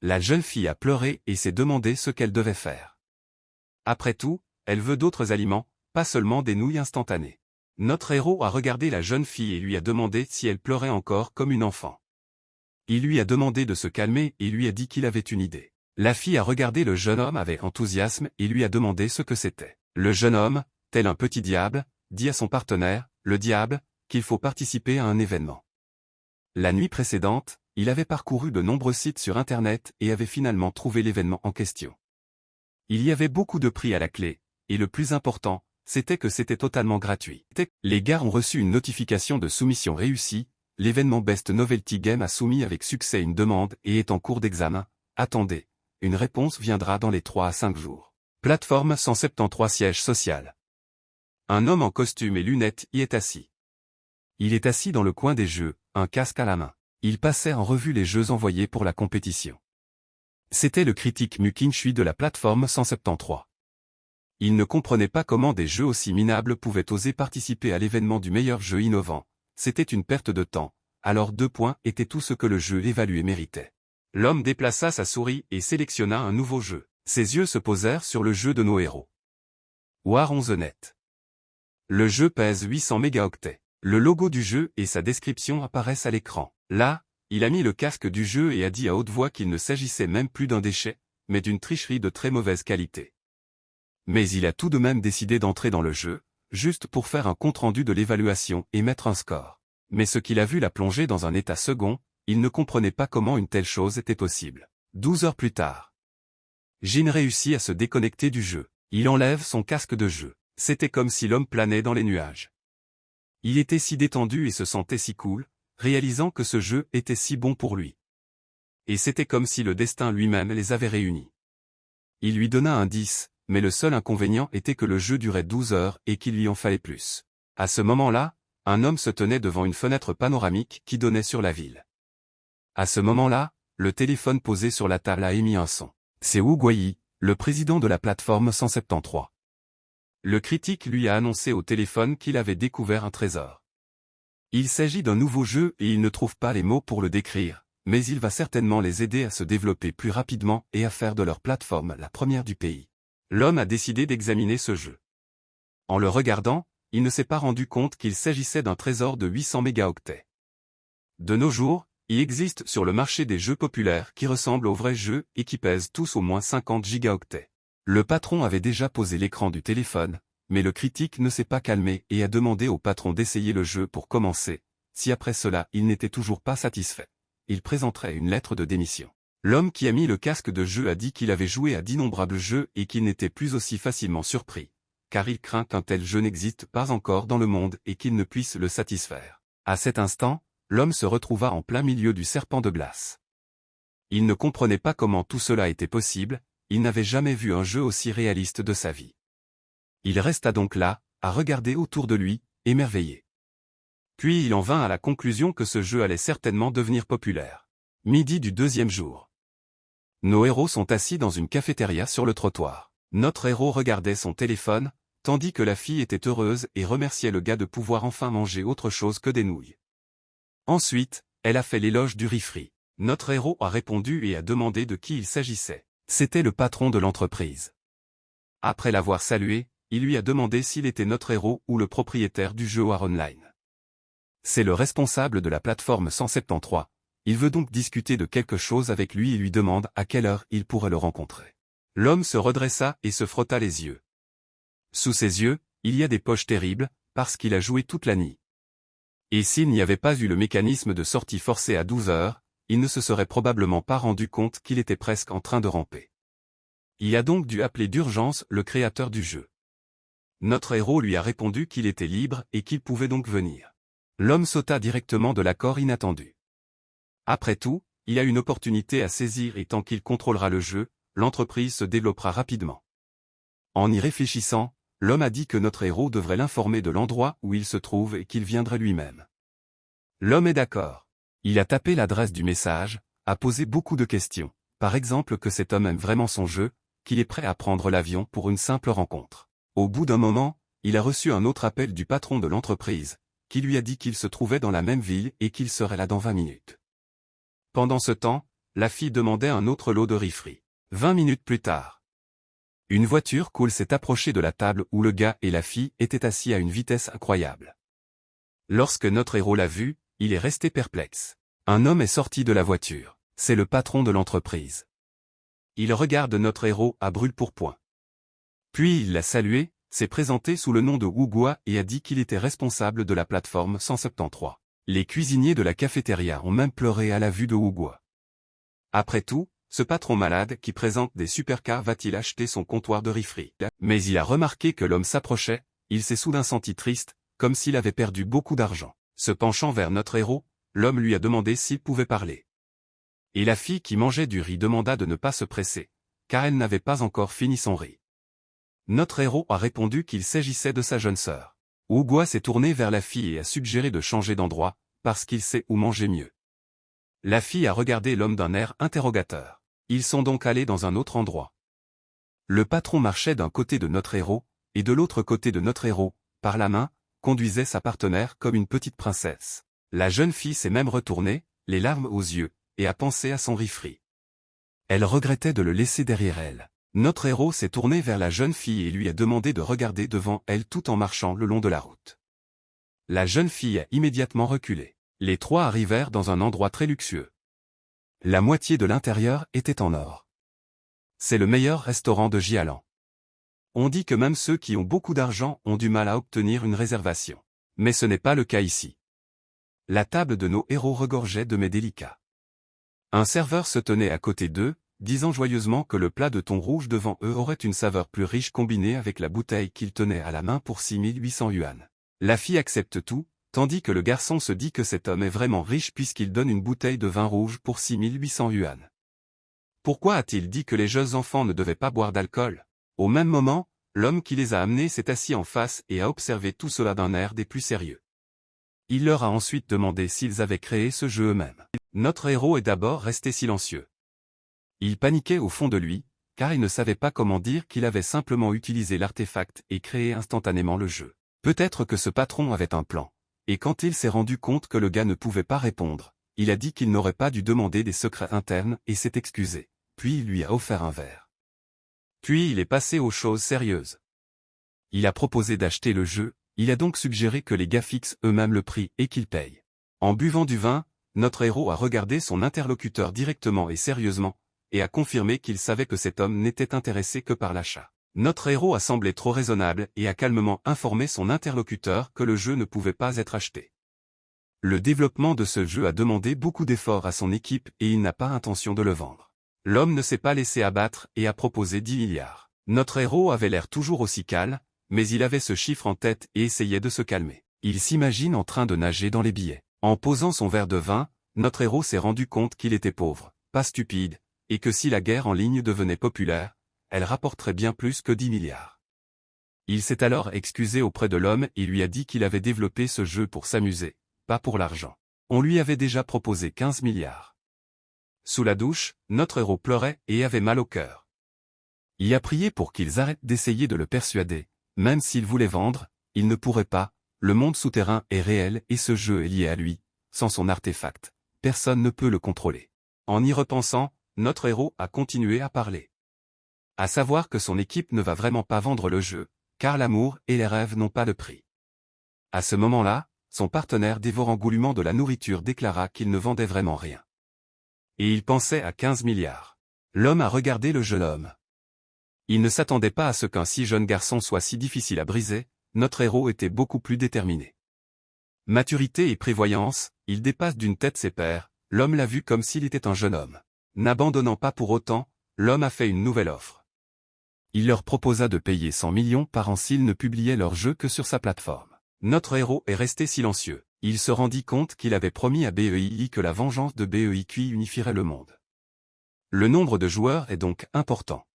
La jeune fille a pleuré et s'est demandé ce qu'elle devait faire. Après tout, elle veut d'autres aliments, pas seulement des nouilles instantanées. Notre héros a regardé la jeune fille et lui a demandé si elle pleurait encore comme une enfant. Il lui a demandé de se calmer et lui a dit qu'il avait une idée. La fille a regardé le jeune homme avec enthousiasme et lui a demandé ce que c'était. Le jeune homme, tel un petit diable, dit à son partenaire, le diable, qu'il faut participer à un événement. La nuit précédente, il avait parcouru de nombreux sites sur Internet et avait finalement trouvé l'événement en question. Il y avait beaucoup de prix à la clé, et le plus important, c'était que c'était totalement gratuit. Les gars ont reçu une notification de soumission réussie, l'événement Best Novelty Game a soumis avec succès une demande et est en cours d'examen. Attendez, une réponse viendra dans les 3 à 5 jours. Plateforme 173 siège social. Un homme en costume et lunettes y est assis. Il est assis dans le coin des jeux, un casque à la main. Il passait en revue les jeux envoyés pour la compétition. C'était le critique Mukinshui de la plateforme 173. Il ne comprenait pas comment des jeux aussi minables pouvaient oser participer à l'événement du meilleur jeu innovant. C'était une perte de temps, alors 2 points étaient tout ce que le jeu évalué méritait. L'homme déplaça sa souris et sélectionna un nouveau jeu. Ses yeux se posèrent sur le jeu de nos héros. War on the Net. Le jeu pèse 800 mégaoctets. Le logo du jeu et sa description apparaissent à l'écran. Là, il a mis le casque du jeu et a dit à haute voix qu'il ne s'agissait même plus d'un déchet, mais d'une tricherie de très mauvaise qualité. Mais il a tout de même décidé d'entrer dans le jeu, juste pour faire un compte-rendu de l'évaluation et mettre un score. Mais ce qu'il a vu l'a plongé dans un état second, il ne comprenait pas comment une telle chose était possible. 12 heures plus tard. Jin réussit à se déconnecter du jeu. Il enlève son casque de jeu. C'était comme si l'homme planait dans les nuages. Il était si détendu et se sentait si cool, réalisant que ce jeu était si bon pour lui. Et c'était comme si le destin lui-même les avait réunis. Il lui donna un 10, mais le seul inconvénient était que le jeu durait 12 heures et qu'il lui en fallait plus. À ce moment-là, un homme se tenait devant une fenêtre panoramique qui donnait sur la ville. À ce moment-là, le téléphone posé sur la table a émis un son. C'est Wu Guiyi, le président de la plateforme 173. Le critique lui a annoncé au téléphone qu'il avait découvert un trésor. Il s'agit d'un nouveau jeu et il ne trouve pas les mots pour le décrire, mais il va certainement les aider à se développer plus rapidement et à faire de leur plateforme la première du pays. L'homme a décidé d'examiner ce jeu. En le regardant, il ne s'est pas rendu compte qu'il s'agissait d'un trésor de 800 mégaoctets. De nos jours, il existe sur le marché des jeux populaires qui ressemblent aux vrais jeux et qui pèsent tous au moins 50 gigaoctets. Le patron avait déjà posé l'écran du téléphone, mais le critique ne s'est pas calmé et a demandé au patron d'essayer le jeu pour commencer. Si après cela il n'était toujours pas satisfait, il présenterait une lettre de démission. L'homme qui a mis le casque de jeu a dit qu'il avait joué à d'innombrables jeux et qu'il n'était plus aussi facilement surpris, car il craint qu'un tel jeu n'existe pas encore dans le monde et qu'il ne puisse le satisfaire. À cet instant, l'homme se retrouva en plein milieu du serpent de glace. Il ne comprenait pas comment tout cela était possible. Il n'avait jamais vu un jeu aussi réaliste de sa vie. Il resta donc là, à regarder autour de lui, émerveillé. Puis il en vint à la conclusion que ce jeu allait certainement devenir populaire. Midi du 2e jour. Nos héros sont assis dans une cafétéria sur le trottoir. Notre héros regardait son téléphone, tandis que la fille était heureuse et remerciait le gars de pouvoir enfin manger autre chose que des nouilles. Ensuite, elle a fait l'éloge du riz frit. Notre héros a répondu et a demandé de qui il s'agissait. C'était le patron de l'entreprise. Après l'avoir salué, il lui a demandé s'il était notre héros ou le propriétaire du jeu War Online. C'est le responsable de la plateforme 173, il veut donc discuter de quelque chose avec lui et lui demande à quelle heure il pourrait le rencontrer. L'homme se redressa et se frotta les yeux. Sous ses yeux, il y a des poches terribles, parce qu'il a joué toute la nuit. Et s'il n'y avait pas eu le mécanisme de sortie forcée à 12 heures, il ne se serait probablement pas rendu compte qu'il était presque en train de ramper. Il a donc dû appeler d'urgence le créateur du jeu. Notre héros lui a répondu qu'il était libre et qu'il pouvait donc venir. L'homme sauta directement de l'accord inattendu. Après tout, il a une opportunité à saisir et tant qu'il contrôlera le jeu, l'entreprise se développera rapidement. En y réfléchissant, l'homme a dit que notre héros devrait l'informer de l'endroit où il se trouve et qu'il viendrait lui-même. L'homme est d'accord. Il a tapé l'adresse du message, a posé beaucoup de questions, par exemple que cet homme aime vraiment son jeu, qu'il est prêt à prendre l'avion pour une simple rencontre. Au bout d'un moment, il a reçu un autre appel du patron de l'entreprise, qui lui a dit qu'il se trouvait dans la même ville et qu'il serait là dans 20 minutes. Pendant ce temps, la fille demandait un autre lot de riz frit. 20 minutes plus tard, une voiture cool s'est approchée de la table où le gars et la fille étaient assis à une vitesse incroyable. Lorsque notre héros l'a vu, il est resté perplexe. Un homme est sorti de la voiture. C'est le patron de l'entreprise. Il regarde notre héros à brûle-pourpoint. Puis il l'a salué, s'est présenté sous le nom de Wugua et a dit qu'il était responsable de la plateforme 173. Les cuisiniers de la cafétéria ont même pleuré à la vue de Wugua. Après tout, ce patron malade qui présente des supercars va-t-il acheter son comptoir de riz frit? Mais il a remarqué que l'homme s'approchait, il s'est soudain senti triste, comme s'il avait perdu beaucoup d'argent. Se penchant vers notre héros, l'homme lui a demandé s'il pouvait parler. Et la fille qui mangeait du riz demanda de ne pas se presser, car elle n'avait pas encore fini son riz. Notre héros a répondu qu'il s'agissait de sa jeune sœur. Wugua s'est tourné vers la fille et a suggéré de changer d'endroit, parce qu'il sait où manger mieux. La fille a regardé l'homme d'un air interrogateur. Ils sont donc allés dans un autre endroit. Le patron marchait d'un côté de notre héros, et de l'autre côté de notre héros, par la main, conduisait sa partenaire comme une petite princesse. La jeune fille s'est même retournée, les larmes aux yeux, et a pensé à son riz frit. Elle regrettait de le laisser derrière elle. Notre héros s'est tourné vers la jeune fille et lui a demandé de regarder devant elle tout en marchant le long de la route. La jeune fille a immédiatement reculé. Les trois arrivèrent dans un endroit très luxueux. La moitié de l'intérieur était en or. C'est le meilleur restaurant de Jialan. On dit que même ceux qui ont beaucoup d'argent ont du mal à obtenir une réservation. Mais ce n'est pas le cas ici. La table de nos héros regorgeait de mets délicats. Un serveur se tenait à côté d'eux, disant joyeusement que le plat de thon rouge devant eux aurait une saveur plus riche combinée avec la bouteille qu'il tenait à la main pour 6800 yuan. La fille accepte tout, tandis que le garçon se dit que cet homme est vraiment riche puisqu'il donne une bouteille de vin rouge pour 6800 yuan. Pourquoi a-t-il dit que les jeunes enfants ne devaient pas boire d'alcool? Au même moment, l'homme qui les a amenés s'est assis en face et a observé tout cela d'un air des plus sérieux. Il leur a ensuite demandé s'ils avaient créé ce jeu eux-mêmes. Notre héros est d'abord resté silencieux. Il paniquait au fond de lui, car il ne savait pas comment dire qu'il avait simplement utilisé l'artefact et créé instantanément le jeu. Peut-être que ce patron avait un plan. Et quand il s'est rendu compte que le gars ne pouvait pas répondre, il a dit qu'il n'aurait pas dû demander des secrets internes et s'est excusé. Puis il lui a offert un verre. Puis il est passé aux choses sérieuses. Il a proposé d'acheter le jeu, il a donc suggéré que les gars fixent eux-mêmes le prix et qu'ils payent. En buvant du vin, notre héros a regardé son interlocuteur directement et sérieusement, et a confirmé qu'il savait que cet homme n'était intéressé que par l'achat. Notre héros a semblé trop raisonnable et a calmement informé son interlocuteur que le jeu ne pouvait pas être acheté. Le développement de ce jeu a demandé beaucoup d'efforts à son équipe et il n'a pas intention de le vendre. L'homme ne s'est pas laissé abattre et a proposé 10 milliards. Notre héros avait l'air toujours aussi calme, mais il avait ce chiffre en tête et essayait de se calmer. Il s'imagine en train de nager dans les billets. En posant son verre de vin, notre héros s'est rendu compte qu'il était pauvre, pas stupide, et que si la guerre en ligne devenait populaire, elle rapporterait bien plus que 10 milliards. Il s'est alors excusé auprès de l'homme et lui a dit qu'il avait développé ce jeu pour s'amuser, pas pour l'argent. On lui avait déjà proposé 15 milliards. Sous la douche, notre héros pleurait et avait mal au cœur. Il a prié pour qu'ils arrêtent d'essayer de le persuader, même s'il voulait vendre, il ne pourrait pas, le monde souterrain est réel et ce jeu est lié à lui, sans son artefact, personne ne peut le contrôler. En y repensant, notre héros a continué à parler. À savoir que son équipe ne va vraiment pas vendre le jeu, car l'amour et les rêves n'ont pas de prix. À ce moment-là, son partenaire dévorant goulûment de la nourriture déclara qu'il ne vendait vraiment rien. Et il pensait à 15 milliards. L'homme a regardé le jeune homme. Il ne s'attendait pas à ce qu'un si jeune garçon soit si difficile à briser, notre héros était beaucoup plus déterminé. Maturité et prévoyance, il dépasse d'une tête ses pairs, l'homme l'a vu comme s'il était un jeune homme. N'abandonnant pas pour autant, l'homme a fait une nouvelle offre. Il leur proposa de payer 100 millions par an s'ils ne publiaient leur jeu que sur sa plateforme. Notre héros est resté silencieux. Il se rendit compte qu'il avait promis à BEII que la vengeance de BEIQ unifierait le monde. Le nombre de joueurs est donc important.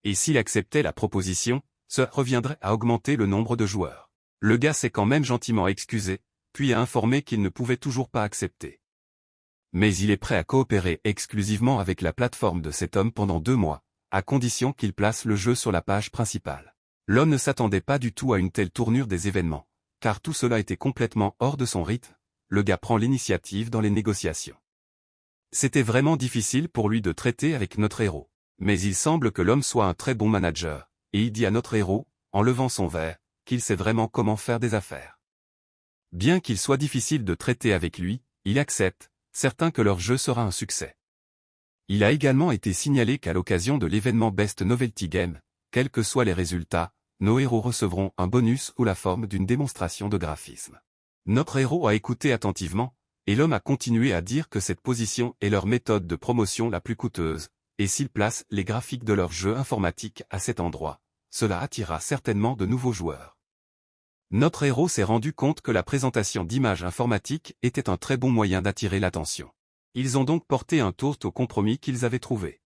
Et s'il acceptait la proposition, ça reviendrait à augmenter le nombre de joueurs. Le gars s'est quand même gentiment excusé, puis a informé qu'il ne pouvait toujours pas accepter. Mais il est prêt à coopérer exclusivement avec la plateforme de cet homme pendant 2 mois, à condition qu'il place le jeu sur la page principale. L'homme ne s'attendait pas du tout à une telle tournure des événements, car tout cela était complètement hors de son rythme. Le gars prend l'initiative dans les négociations. C'était vraiment difficile pour lui de traiter avec notre héros. Mais il semble que l'homme soit un très bon manager, et il dit à notre héros, en levant son verre, qu'il sait vraiment comment faire des affaires. Bien qu'il soit difficile de traiter avec lui, il accepte, certain que leur jeu sera un succès. Il a également été signalé qu'à l'occasion de l'événement Best Novelty Game, quels que soient les résultats, nos héros recevront un bonus ou la forme d'une démonstration de graphisme. Notre héros a écouté attentivement, et l'homme a continué à dire que cette position est leur méthode de promotion la plus coûteuse, et s'ils placent les graphiques de leur jeu informatique à cet endroit, cela attirera certainement de nouveaux joueurs. Notre héros s'est rendu compte que la présentation d'images informatiques était un très bon moyen d'attirer l'attention. Ils ont donc porté un toast au compromis qu'ils avaient trouvé.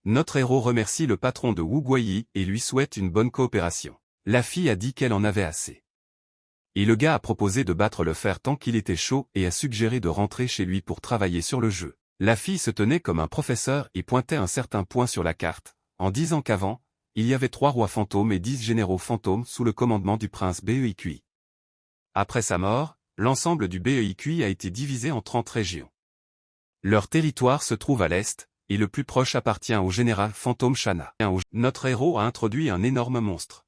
Notre héros remercie le patron de Wu Guiyi et lui souhaite une bonne coopération. La fille a dit qu'elle en avait assez. Et le gars a proposé de battre le fer tant qu'il était chaud et a suggéré de rentrer chez lui pour travailler sur le jeu. La fille se tenait comme un professeur et pointait un certain point sur la carte, en disant qu'avant, il y avait 3 rois fantômes et 10 généraux fantômes sous le commandement du prince Beikui. Après sa mort, l'ensemble du Beikui a été divisé en 30 régions. Leur territoire se trouve à l'est, et le plus proche appartient au général fantôme Shana. Notre héros a introduit un énorme monstre.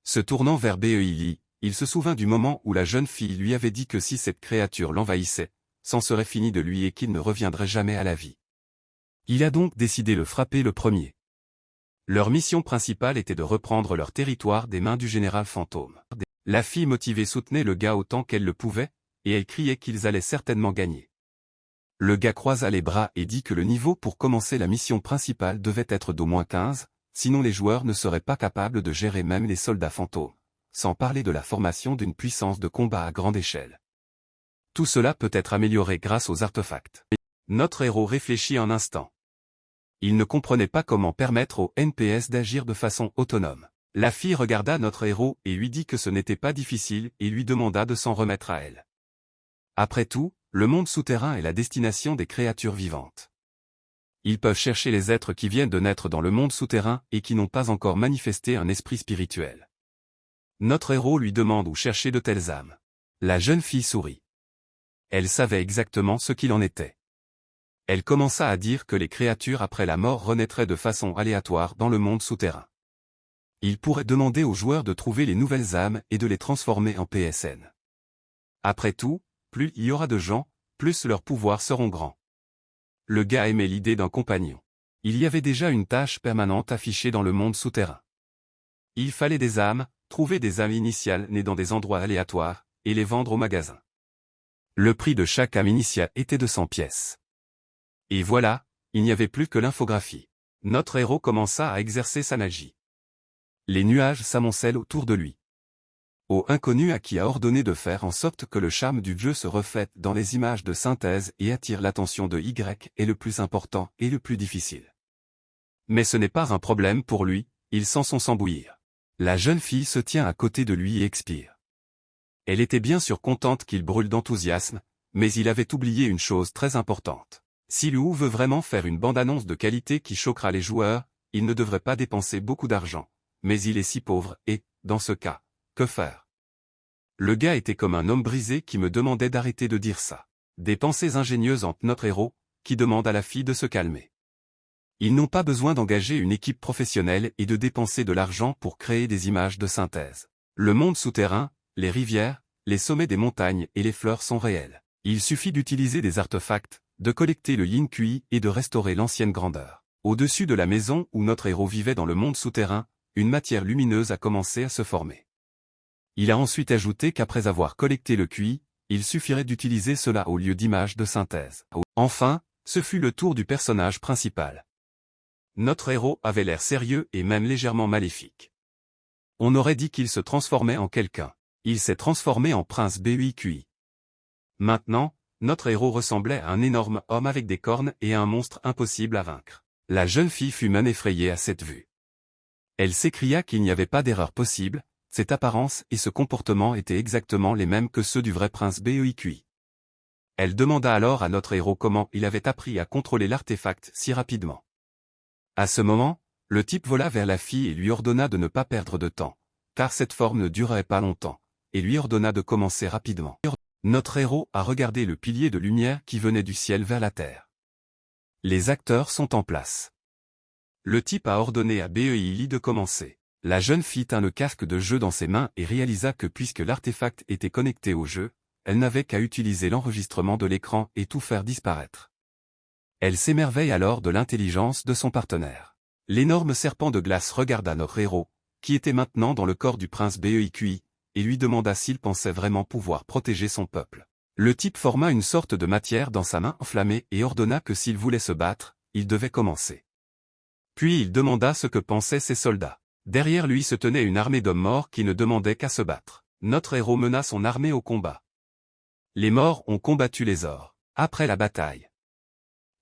Se tournant vers Beili, il se souvint du moment où la jeune fille lui avait dit que si cette créature l'envahissait, c'en serait fini de lui et qu'il ne reviendrait jamais à la vie. Il a donc décidé de le frapper le premier. Leur mission principale était de reprendre leur territoire des mains du général fantôme. La fille motivée soutenait le gars autant qu'elle le pouvait, et elle criait qu'ils allaient certainement gagner. Le gars croisa les bras et dit que le niveau pour commencer la mission principale devait être d'au moins 15, sinon les joueurs ne seraient pas capables de gérer même les soldats fantômes, sans parler de la formation d'une puissance de combat à grande échelle. Tout cela peut être amélioré grâce aux artefacts. Notre héros réfléchit un instant. Il ne comprenait pas comment permettre aux NPS d'agir de façon autonome. La fille regarda notre héros et lui dit que ce n'était pas difficile et lui demanda de s'en remettre à elle. Après tout, le monde souterrain est la destination des créatures vivantes. Ils peuvent chercher les êtres qui viennent de naître dans le monde souterrain et qui n'ont pas encore manifesté un esprit spirituel. Notre héros lui demande où chercher de telles âmes. La jeune fille sourit. Elle savait exactement ce qu'il en était. Elle commença à dire que les créatures après la mort renaîtraient de façon aléatoire dans le monde souterrain. Il pourrait demander aux joueurs de trouver les nouvelles âmes et de les transformer en PSN. Après tout, plus il y aura de gens, plus leurs pouvoirs seront grands. Le gars aimait l'idée d'un compagnon. Il y avait déjà une tâche permanente affichée dans le monde souterrain. Il fallait des âmes, trouver des âmes initiales nées dans des endroits aléatoires, et les vendre au magasin. Le prix de chaque âme initiale était de 100 pièces. Et voilà, il n'y avait plus que l'infographie. Notre héros commença à exercer sa magie. Les nuages s'amoncellent autour de lui. Au inconnu à qui a ordonné de faire en sorte que le charme du jeu se reflète dans les images de synthèse et attire l'attention de Y est le plus important et le plus difficile. Mais ce n'est pas un problème pour lui, il sent son sang bouillir. La jeune fille se tient à côté de lui et expire. Elle était bien sûr contente qu'il brûle d'enthousiasme, mais il avait oublié une chose très importante. Si Lou veut vraiment faire une bande-annonce de qualité qui choquera les joueurs, il ne devrait pas dépenser beaucoup d'argent. Mais il est si pauvre et, dans ce cas, que faire? Le gars était comme un homme brisé qui me demandait d'arrêter de dire ça. Des pensées ingénieuses entre notre héros, qui demande à la fille de se calmer. Ils n'ont pas besoin d'engager une équipe professionnelle et de dépenser de l'argent pour créer des images de synthèse. Le monde souterrain, les rivières, les sommets des montagnes et les fleurs sont réels. Il suffit d'utiliser des artefacts, de collecter le yin kui et de restaurer l'ancienne grandeur. Au-dessus de la maison où notre héros vivait dans le monde souterrain, une matière lumineuse a commencé à se former. Il a ensuite ajouté qu'après avoir collecté le QI, il suffirait d'utiliser cela au lieu d'images de synthèse. Enfin, ce fut le tour du personnage principal. Notre héros avait l'air sérieux et même légèrement maléfique. On aurait dit qu'il se transformait en quelqu'un. Il s'est transformé en prince Beikui. Maintenant, notre héros ressemblait à un énorme homme avec des cornes et à un monstre impossible à vaincre. La jeune fille fut même effrayée à cette vue. Elle s'écria qu'il n'y avait pas d'erreur possible, cette apparence et ce comportement étaient exactement les mêmes que ceux du vrai prince Beikui. Elle demanda alors à notre héros comment il avait appris à contrôler l'artefact si rapidement. À ce moment, Le type vola vers la fille et lui ordonna de ne pas perdre de temps, car cette forme ne durerait pas longtemps, et lui ordonna de commencer rapidement. Notre héros a regardé le pilier de lumière qui venait du ciel vers la terre. Les acteurs sont en place. Le type a ordonné à Beili de commencer. La jeune fille tint le casque de jeu dans ses mains et réalisa que puisque l'artefact était connecté au jeu, elle n'avait qu'à utiliser l'enregistrement de l'écran et tout faire disparaître. Elle s'émerveille alors de l'intelligence de son partenaire. L'énorme serpent de glace regarda notre héros, qui était maintenant dans le corps du prince Beikui, et lui demanda s'il pensait vraiment pouvoir protéger son peuple. Le type forma une sorte de matière dans sa main enflammée et ordonna que s'il voulait se battre, il devait commencer. Puis il demanda ce que pensaient ses soldats. Derrière lui se tenait une armée d'hommes morts qui ne demandaient qu'à se battre. Notre héros mena son armée au combat. Les morts ont combattu les ors. Après la bataille,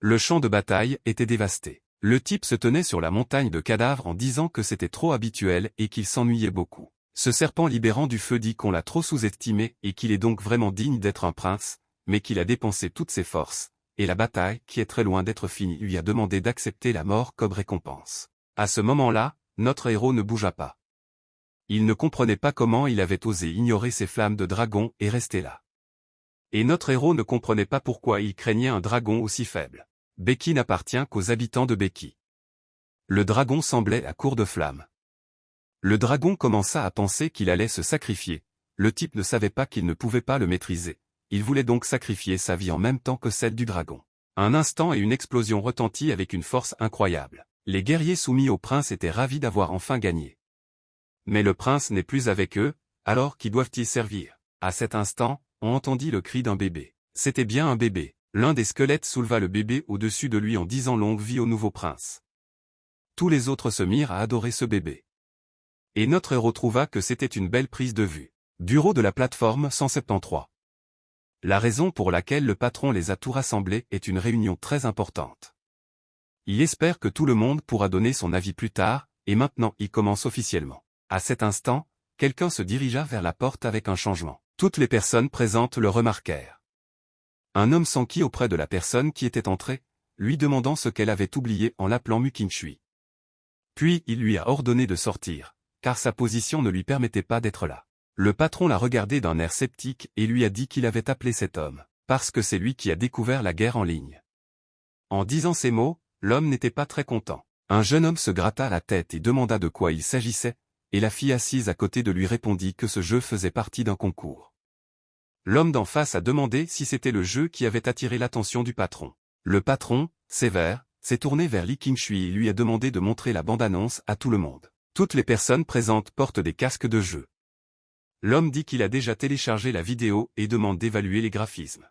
le champ de bataille était dévasté. Le type se tenait sur la montagne de cadavres en disant que c'était trop habituel et qu'il s'ennuyait beaucoup. Ce serpent libérant du feu dit qu'on l'a trop sous-estimé et qu'il est donc vraiment digne d'être un prince, mais qu'il a dépensé toutes ses forces, et la bataille, qui est très loin d'être finie, lui a demandé d'accepter la mort comme récompense. À ce moment-là, notre héros ne bougea pas. Il ne comprenait pas comment il avait osé ignorer ces flammes de dragon et rester là. Et notre héros ne comprenait pas pourquoi il craignait un dragon aussi faible. Beki n'appartient qu'aux habitants de Beki. Le dragon semblait à court de flammes. Le dragon commença à penser qu'il allait se sacrifier. Le type ne savait pas qu'il ne pouvait pas le maîtriser. Il voulait donc sacrifier sa vie en même temps que celle du dragon. Un instant et une explosion retentit avec une force incroyable. Les guerriers soumis au prince étaient ravis d'avoir enfin gagné. Mais le prince n'est plus avec eux, alors qui doivent-ils servir? À cet instant, on entendit le cri d'un bébé. C'était bien un bébé. L'un des squelettes souleva le bébé au-dessus de lui en disant longue vie au nouveau prince. Tous les autres se mirent à adorer ce bébé. Et notre héros trouva que c'était une belle prise de vue. Bureau de la plateforme 173. La raison pour laquelle le patron les a tous rassemblés est une réunion très importante. Il espère que tout le monde pourra donner son avis plus tard, et maintenant il commence officiellement. À cet instant, quelqu'un se dirigea vers la porte avec un changement. Toutes les personnes présentes le remarquèrent. Un homme s'enquit auprès de la personne qui était entrée, lui demandant ce qu'elle avait oublié en l'appelant Mukinshui. Puis il lui a ordonné de sortir, car sa position ne lui permettait pas d'être là. Le patron l'a regardé d'un air sceptique et lui a dit qu'il avait appelé cet homme, parce que c'est lui qui a découvert la guerre en ligne. En disant ces mots, l'homme n'était pas très content. Un jeune homme se gratta la tête et demanda de quoi il s'agissait, et la fille assise à côté de lui répondit que ce jeu faisait partie d'un concours. L'homme d'en face a demandé si c'était le jeu qui avait attiré l'attention du patron. Le patron, sévère, s'est tourné vers Li Qingshui et lui a demandé de montrer la bande-annonce à tout le monde. Toutes les personnes présentes portent des casques de jeu. L'homme dit qu'il a déjà téléchargé la vidéo et demande d'évaluer les graphismes.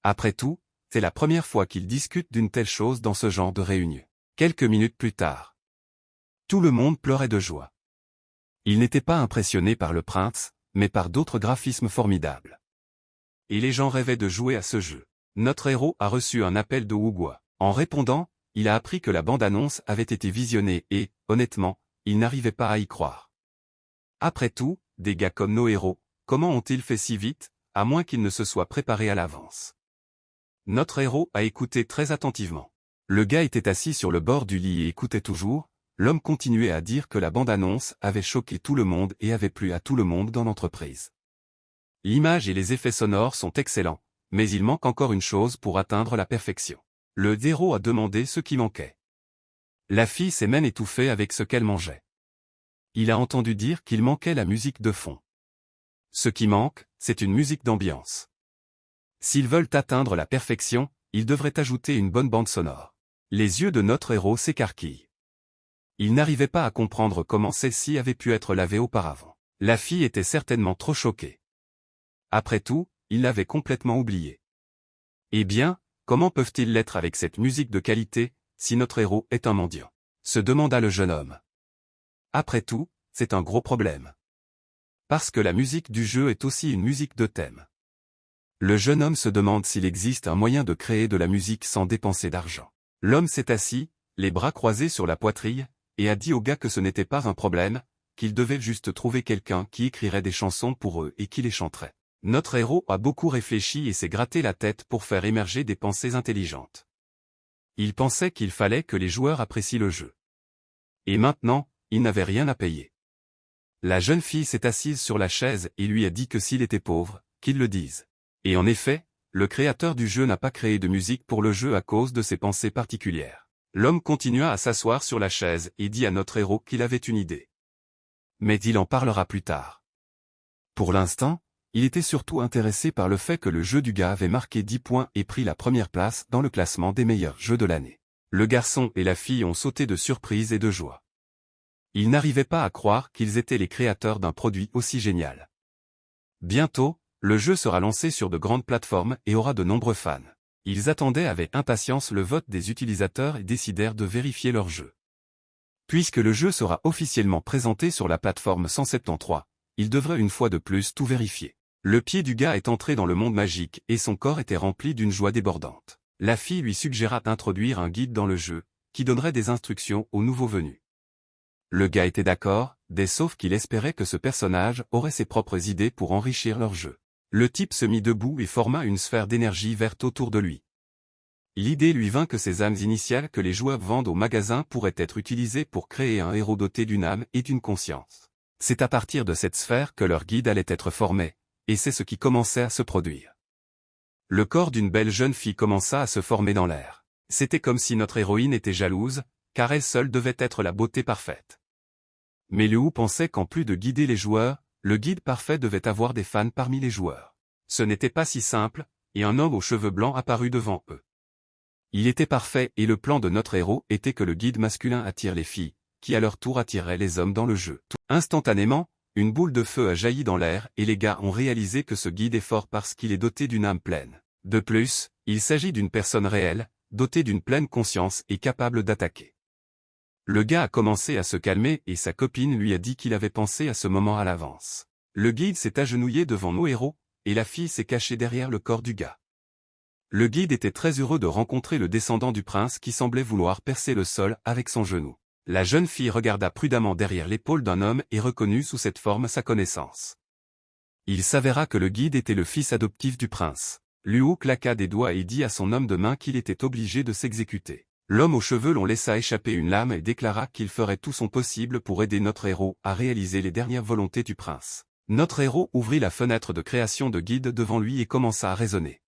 Après tout, c'est la première fois qu'il discute d'une telle chose dans ce genre de réunion. Quelques minutes plus tard, tout le monde pleurait de joie. Il n'était pas impressionné par le prince, mais par d'autres graphismes formidables. Et les gens rêvaient de jouer à ce jeu. Notre héros a reçu un appel de Wugua. En répondant, il a appris que la bande-annonce avait été visionnée et, honnêtement, il n'arrivait pas à y croire. Après tout, des gars comme nos héros, comment ont-ils fait si vite, à moins qu'ils ne se soient préparés à l'avance? Notre héros a écouté très attentivement. Le gars était assis sur le bord du lit et écoutait toujours. L'homme continuait à dire que la bande-annonce avait choqué tout le monde et avait plu à tout le monde dans l'entreprise. L'image et les effets sonores sont excellents, mais il manque encore une chose pour atteindre la perfection. Le héros a demandé ce qui manquait. La fille s'est même étouffée avec ce qu'elle mangeait. Il a entendu dire qu'il manquait la musique de fond. Ce qui manque, c'est une musique d'ambiance. S'ils veulent atteindre la perfection, ils devraient ajouter une bonne bande sonore. Les yeux de notre héros s'écarquillent. Il n'arrivait pas à comprendre comment celle-ci avait pu être lavée auparavant. La fille était certainement trop choquée. Après tout, il l'avait complètement oublié. Eh bien, comment peuvent-ils l'être avec cette musique de qualité, si notre héros est un mendiant? Se demanda le jeune homme. Après tout, c'est un gros problème. Parce que la musique du jeu est aussi une musique de thème. Le jeune homme se demande s'il existe un moyen de créer de la musique sans dépenser d'argent. L'homme s'est assis, les bras croisés sur la poitrine, et a dit au gars que ce n'était pas un problème, qu'ils devaient juste trouver quelqu'un qui écrirait des chansons pour eux et qui les chanterait. Notre héros a beaucoup réfléchi et s'est gratté la tête pour faire émerger des pensées intelligentes. Il pensait qu'il fallait que les joueurs apprécient le jeu. Et maintenant, il n'avait rien à payer. La jeune fille s'est assise sur la chaise et lui a dit que s'il était pauvre, qu'il le dise. Et en effet, le créateur du jeu n'a pas créé de musique pour le jeu à cause de ses pensées particulières. L'homme continua à s'asseoir sur la chaise et dit à notre héros qu'il avait une idée. Mais il en parlera plus tard. Pour l'instant, il était surtout intéressé par le fait que le jeu du gars avait marqué 10 points et pris la première place dans le classement des meilleurs jeux de l'année. Le garçon et la fille ont sauté de surprise et de joie. Ils n'arrivaient pas à croire qu'ils étaient les créateurs d'un produit aussi génial. Bientôt, le jeu sera lancé sur de grandes plateformes et aura de nombreux fans. Ils attendaient avec impatience le vote des utilisateurs et décidèrent de vérifier leur jeu. Puisque le jeu sera officiellement présenté sur la plateforme 173, ils devraient une fois de plus tout vérifier. Le pied du gars est entré dans le monde magique et son corps était rempli d'une joie débordante. La fille lui suggéra d'introduire un guide dans le jeu, qui donnerait des instructions aux nouveaux venus. Le gars était d'accord, sauf qu'il espérait que ce personnage aurait ses propres idées pour enrichir leur jeu. Le type se mit debout et forma une sphère d'énergie verte autour de lui. L'idée lui vint que ces âmes initiales que les joueurs vendent au magasin pourraient être utilisées pour créer un héros doté d'une âme et d'une conscience. C'est à partir de cette sphère que leur guide allait être formé, et c'est ce qui commençait à se produire. Le corps d'une belle jeune fille commença à se former dans l'air. C'était comme si notre héroïne était jalouse, car elle seule devait être la beauté parfaite. Mais Liu pensait qu'en plus de guider les joueurs, le guide parfait devait avoir des fans parmi les joueurs. Ce n'était pas si simple, et un homme aux cheveux blancs apparut devant eux. Il était parfait et le plan de notre héros était que le guide masculin attire les filles, qui à leur tour attireraient les hommes dans le jeu. Instantanément, une boule de feu a jailli dans l'air et les gars ont réalisé que ce guide est fort parce qu'il est doté d'une âme pleine. De plus, il s'agit d'une personne réelle, dotée d'une pleine conscience et capable d'attaquer. Le gars a commencé à se calmer et sa copine lui a dit qu'il avait pensé à ce moment à l'avance. Le guide s'est agenouillé devant nos héros, et la fille s'est cachée derrière le corps du gars. Le guide était très heureux de rencontrer le descendant du prince qui semblait vouloir percer le sol avec son genou. La jeune fille regarda prudemment derrière l'épaule d'un homme et reconnut sous cette forme sa connaissance. Il s'avéra que le guide était le fils adoptif du prince. Liu claqua des doigts et dit à son homme de main qu'il était obligé de s'exécuter. L'homme aux cheveux longs laissa échapper une lame et déclara qu'il ferait tout son possible pour aider notre héros à réaliser les dernières volontés du prince. Notre héros ouvrit la fenêtre de création de guide devant lui et commença à raisonner.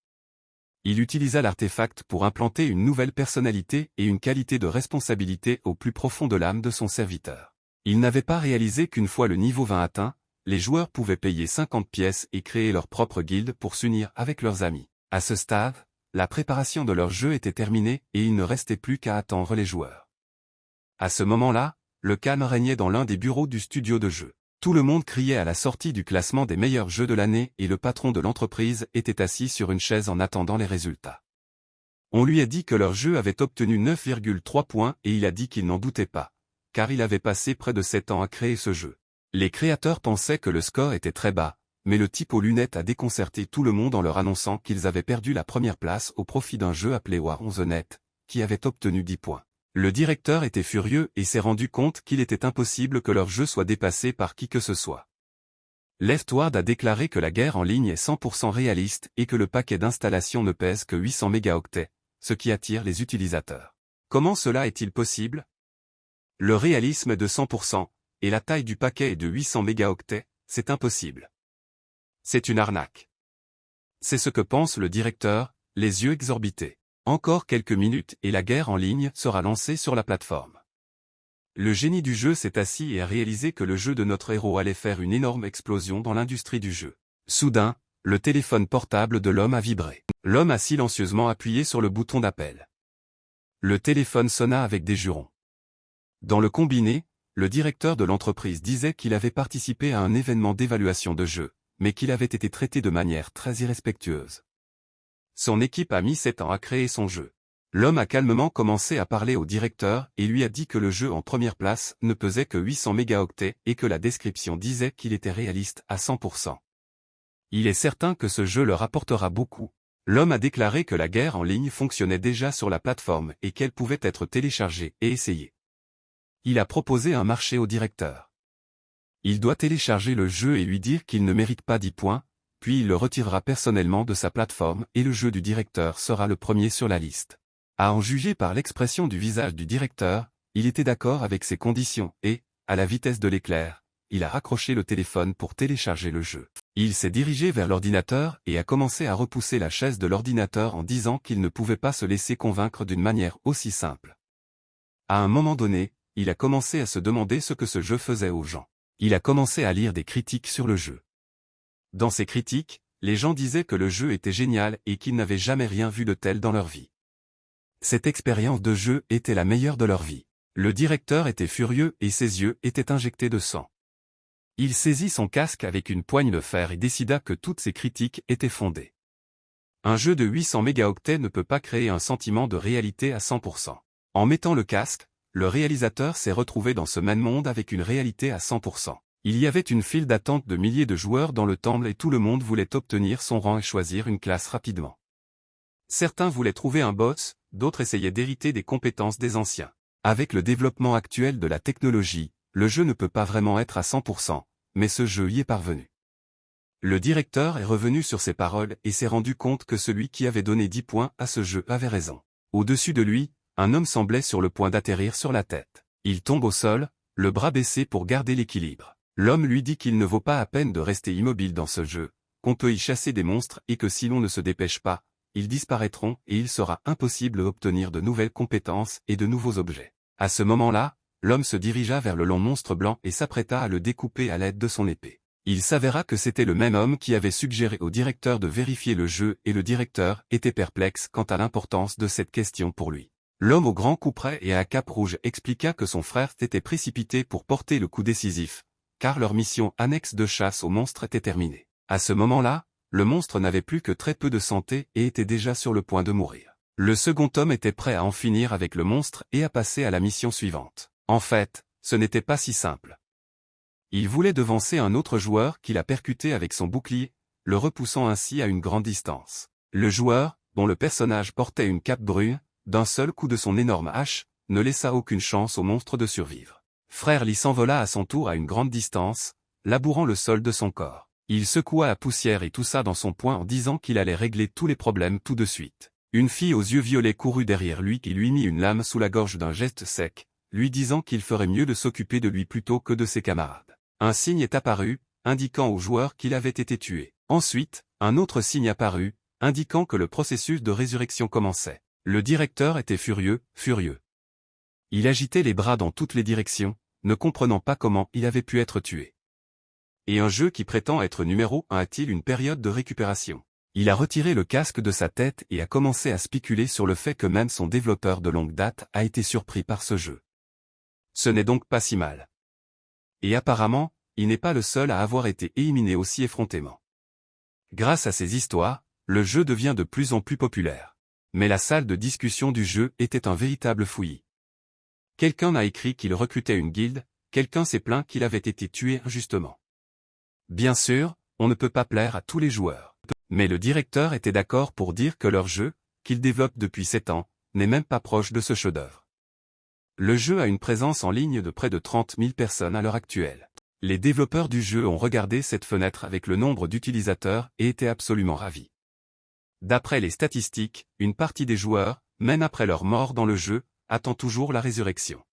Il utilisa l'artefact pour implanter une nouvelle personnalité et une qualité de responsabilité au plus profond de l'âme de son serviteur. Il n'avait pas réalisé qu'une fois le niveau 20 atteint, les joueurs pouvaient payer 50 pièces et créer leur propre guilde pour s'unir avec leurs amis. À ce stade, la préparation de leur jeu était terminée et il ne restait plus qu'à attendre les joueurs. À ce moment-là, le calme régnait dans l'un des bureaux du studio de jeu. Tout le monde criait à la sortie du classement des meilleurs jeux de l'année et le patron de l'entreprise était assis sur une chaise en attendant les résultats. On lui a dit que leur jeu avait obtenu 9,3 points et il a dit qu'il n'en doutait pas, car il avait passé près de 7 ans à créer ce jeu. Les créateurs pensaient que le score était très bas, mais le type aux lunettes a déconcerté tout le monde en leur annonçant qu'ils avaient perdu la première place au profit d'un jeu appelé War on the Net, qui avait obtenu 10 points. Le directeur était furieux et s'est rendu compte qu'il était impossible que leur jeu soit dépassé par qui que ce soit. Leftward a déclaré que la guerre en ligne est 100% réaliste et que le paquet d'installation ne pèse que 800 mégaoctets, ce qui attire les utilisateurs. Comment cela est-il possible? Le réalisme est de 100%, et la taille du paquet est de 800 mégaoctets, c'est impossible. C'est une arnaque. C'est ce que pense le directeur, les yeux exorbités. Encore quelques minutes et la guerre en ligne sera lancée sur la plateforme. Le génie du jeu s'est assis et a réalisé que le jeu de notre héros allait faire une énorme explosion dans l'industrie du jeu. Soudain, le téléphone portable de l'homme a vibré. L'homme a silencieusement appuyé sur le bouton d'appel. Le téléphone sonna avec des jurons. Dans le combiné, le directeur de l'entreprise disait qu'il avait participé à un événement d'évaluation de jeu, mais qu'il avait été traité de manière très irrespectueuse. Son équipe a mis 7 ans à créer son jeu. L'homme a calmement commencé à parler au directeur et lui a dit que le jeu en première place ne pesait que 800 mégaoctets et que la description disait qu'il était réaliste à 100%. Il est certain que ce jeu leur apportera beaucoup. L'homme a déclaré que la guerre en ligne fonctionnait déjà sur la plateforme et qu'elle pouvait être téléchargée et essayée. Il a proposé un marché au directeur. Il doit télécharger le jeu et lui dire qu'il ne mérite pas 10 points, puis il le retirera personnellement de sa plateforme et le jeu du directeur sera le premier sur la liste. À en juger par l'expression du visage du directeur, Il était d'accord avec ces conditions et, à la vitesse de l'éclair, il a raccroché le téléphone pour télécharger le jeu. Il s'est dirigé vers l'ordinateur et a commencé à repousser la chaise de l'ordinateur en disant qu'il ne pouvait pas se laisser convaincre d'une manière aussi simple. À un moment donné, il a commencé à se demander ce que ce jeu faisait aux gens. Il a commencé à lire des critiques sur le jeu. Dans ces critiques, les gens disaient que le jeu était génial et qu'ils n'avaient jamais rien vu de tel dans leur vie. Cette expérience de jeu était la meilleure de leur vie. Le directeur était furieux et ses yeux étaient injectés de sang. Il saisit son casque avec une poigne de fer et décida que toutes ces critiques étaient fondées. Un jeu de 800 mégaoctets ne peut pas créer un sentiment de réalité à 100%. En mettant le casque, le réalisateur s'est retrouvé dans ce même monde avec une réalité à 100%. Il y avait une file d'attente de milliers de joueurs dans le temple et tout le monde voulait obtenir son rang et choisir une classe rapidement. Certains voulaient trouver un boss, d'autres essayaient d'hériter des compétences des anciens. Avec le développement actuel de la technologie, le jeu ne peut pas vraiment être à 100%, mais ce jeu y est parvenu. Le directeur est revenu sur ses paroles et s'est rendu compte que celui qui avait donné 10 points à ce jeu avait raison. Au-dessus de lui, un homme semblait sur le point d'atterrir sur la tête. Il tombe au sol, le bras baissé pour garder l'équilibre. L'homme lui dit qu'il ne vaut pas à peine de rester immobile dans ce jeu, qu'on peut y chasser des monstres et que si l'on ne se dépêche pas, ils disparaîtront et il sera impossible d'obtenir de nouvelles compétences et de nouveaux objets. À ce moment-là, l'homme se dirigea vers le long monstre blanc et s'apprêta à le découper à l'aide de son épée. Il s'avéra que c'était le même homme qui avait suggéré au directeur de vérifier le jeu et le directeur était perplexe quant à l'importance de cette question pour lui. L'homme au grand coup près et à cape rouge expliqua que son frère s'était précipité pour porter le coup décisif, car leur mission annexe de chasse aux monstres était terminée. À ce moment-là, le monstre n'avait plus que très peu de santé et était déjà sur le point de mourir. Le second homme était prêt à en finir avec le monstre et à passer à la mission suivante. En fait, ce n'était pas si simple. Il voulait devancer un autre joueur qui l'a percuté avec son bouclier, le repoussant ainsi à une grande distance. Le joueur, dont le personnage portait une cape brune, d'un seul coup de son énorme hache, ne laissa aucune chance au monstre de survivre. Frère Lee s'envola à son tour à une grande distance, labourant le sol de son corps. Il secoua la poussière et toussa dans son poing en disant qu'il allait régler tous les problèmes tout de suite. Une fille aux yeux violets courut derrière lui et lui mit une lame sous la gorge d'un geste sec, lui disant qu'il ferait mieux de s'occuper de lui plutôt que de ses camarades. Un signe est apparu, indiquant au joueur qu'il avait été tué. Ensuite, un autre signe apparut, indiquant que le processus de résurrection commençait. Le directeur était furieux. Il agitait les bras dans toutes les directions, ne comprenant pas comment il avait pu être tué. Et un jeu qui prétend être numéro 1 a-t-il une période de récupération? Il a retiré le casque de sa tête et a commencé à spéculer sur le fait que même son développeur de longue date a été surpris par ce jeu. Ce n'est donc pas si mal. Et apparemment, il n'est pas le seul à avoir été éliminé aussi effrontément. Grâce à ces histoires, le jeu devient de plus en plus populaire. Mais la salle de discussion du jeu était un véritable fouillis. Quelqu'un a écrit qu'il recrutait une guilde, quelqu'un s'est plaint qu'il avait été tué injustement. Bien sûr, on ne peut pas plaire à tous les joueurs. Mais le directeur était d'accord pour dire que leur jeu, qu'ils développent depuis 7 ans, n'est même pas proche de ce chef-d'œuvre. Le jeu a une présence en ligne de près de 30 000 personnes à l'heure actuelle. Les développeurs du jeu ont regardé cette fenêtre avec le nombre d'utilisateurs et étaient absolument ravis. D'après les statistiques, une partie des joueurs, même après leur mort dans le jeu, attend toujours la résurrection.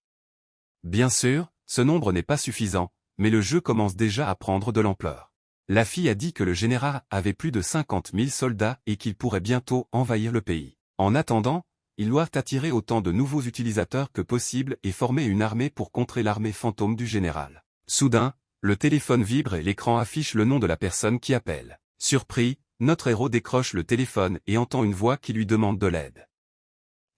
Bien sûr, ce nombre n'est pas suffisant, mais le jeu commence déjà à prendre de l'ampleur. La fille a dit que le général avait plus de 50 000 soldats et qu'il pourrait bientôt envahir le pays. En attendant, ils doivent attirer autant de nouveaux utilisateurs que possible et former une armée pour contrer l'armée fantôme du général. Soudain, le téléphone vibre et l'écran affiche le nom de la personne qui appelle. Surpris, notre héros décroche le téléphone et entend une voix qui lui demande de l'aide.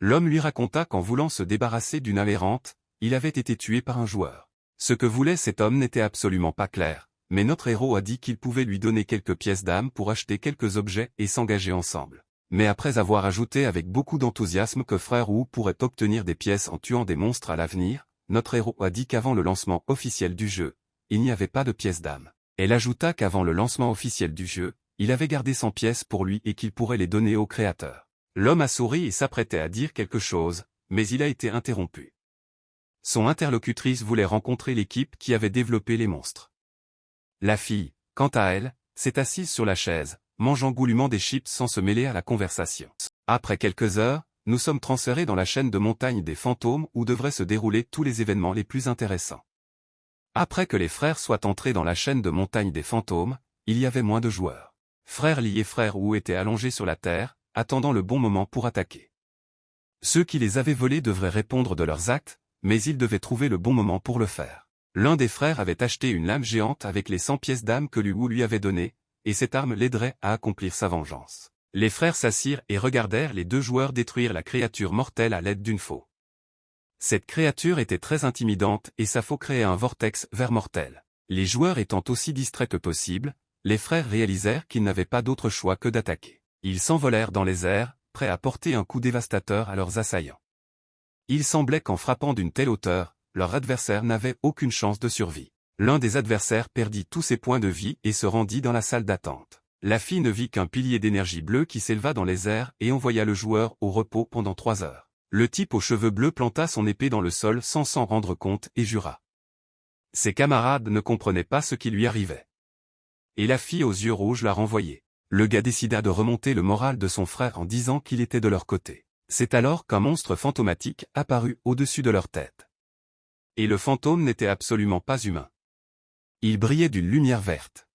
L'homme lui raconta qu'en voulant se débarrasser d'une âme errante, il avait été tué par un joueur. Ce que voulait cet homme n'était absolument pas clair, mais notre héros a dit qu'il pouvait lui donner quelques pièces d'âme pour acheter quelques objets et s'engager ensemble. Mais après avoir ajouté avec beaucoup d'enthousiasme que Frère Wu pourrait obtenir des pièces en tuant des monstres à l'avenir, notre héros a dit qu'avant le lancement officiel du jeu, il n'y avait pas de pièces d'âme. Elle ajouta qu'avant le lancement officiel du jeu, il avait gardé 100 pièces pour lui et qu'il pourrait les donner au créateur. L'homme a souri et s'apprêtait à dire quelque chose, mais il a été interrompu. Son interlocutrice voulait rencontrer l'équipe qui avait développé les monstres. La fille, quant à elle, s'est assise sur la chaise, mangeant goulûment des chips sans se mêler à la conversation. Après quelques heures, nous sommes transférés dans la chaîne de montagnes des fantômes où devraient se dérouler tous les événements les plus intéressants. Après que les frères soient entrés dans la chaîne de montagnes des fantômes, il y avait moins de joueurs. Frère Li et frère Wu étaient allongés sur la terre, attendant le bon moment pour attaquer. Ceux qui les avaient volés devraient répondre de leurs actes, mais ils devaient trouver le bon moment pour le faire. L'un des frères avait acheté une lame géante avec les 100 pièces d'âme que Lu Wu lui avait données, et cette arme l'aiderait à accomplir sa vengeance. Les frères s'assirent et regardèrent les deux joueurs détruire la créature mortelle à l'aide d'une faux. Cette créature était très intimidante et sa faux créait un vortex vers mortel. Les joueurs étant aussi distraits que possible, les frères réalisèrent qu'ils n'avaient pas d'autre choix que d'attaquer. Ils s'envolèrent dans les airs, prêts à porter un coup dévastateur à leurs assaillants. Il semblait qu'en frappant d'une telle hauteur, leur adversaire n'avait aucune chance de survie. L'un des adversaires perdit tous ses points de vie et se rendit dans la salle d'attente. La fille ne vit qu'un pilier d'énergie bleue qui s'éleva dans les airs et envoya le joueur au repos pendant 3 heures. Le type aux cheveux bleus planta son épée dans le sol sans s'en rendre compte et jura. Ses camarades ne comprenaient pas ce qui lui arrivait. Et la fille aux yeux rouges la renvoyait. Le gars décida de remonter le moral de son frère en disant qu'il était de leur côté. C'est alors qu'un monstre fantomatique apparut au-dessus de leur tête. Et le fantôme n'était absolument pas humain. Il brillait d'une lumière verte.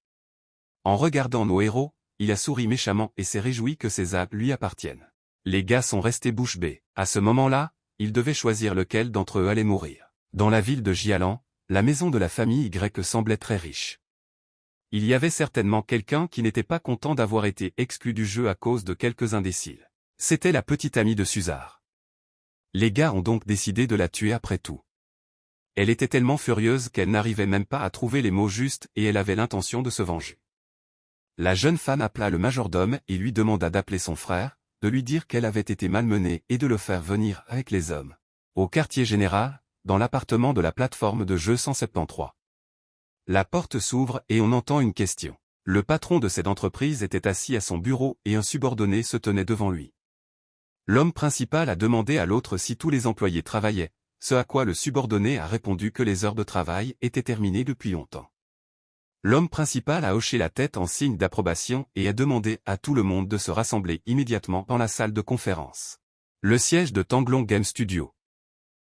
En regardant nos héros, il a souri méchamment et s'est réjoui que ces âmes lui appartiennent. Les gars sont restés bouche bée. À ce moment-là, ils devaient choisir lequel d'entre eux allait mourir. Dans la ville de Jialan, la maison de la famille Y semblait très riche. Il y avait certainement quelqu'un qui n'était pas content d'avoir été exclu du jeu à cause de quelques imbéciles. C'était la petite amie de Suzard. Les gars ont donc décidé de la tuer après tout. Elle était tellement furieuse qu'elle n'arrivait même pas à trouver les mots justes et elle avait l'intention de se venger. La jeune femme appela le majordome et lui demanda d'appeler son frère, de lui dire qu'elle avait été malmenée et de le faire venir avec les hommes. Au quartier général, dans l'appartement de la plateforme de jeu 173. La porte s'ouvre et on entend une question. Le patron de cette entreprise était assis à son bureau et un subordonné se tenait devant lui. L'homme principal a demandé à l'autre si tous les employés travaillaient, ce à quoi le subordonné a répondu que les heures de travail étaient terminées depuis longtemps. L'homme principal a hoché la tête en signe d'approbation et a demandé à tout le monde de se rassembler immédiatement dans la salle de conférence. Le siège de Tanglong Game Studio.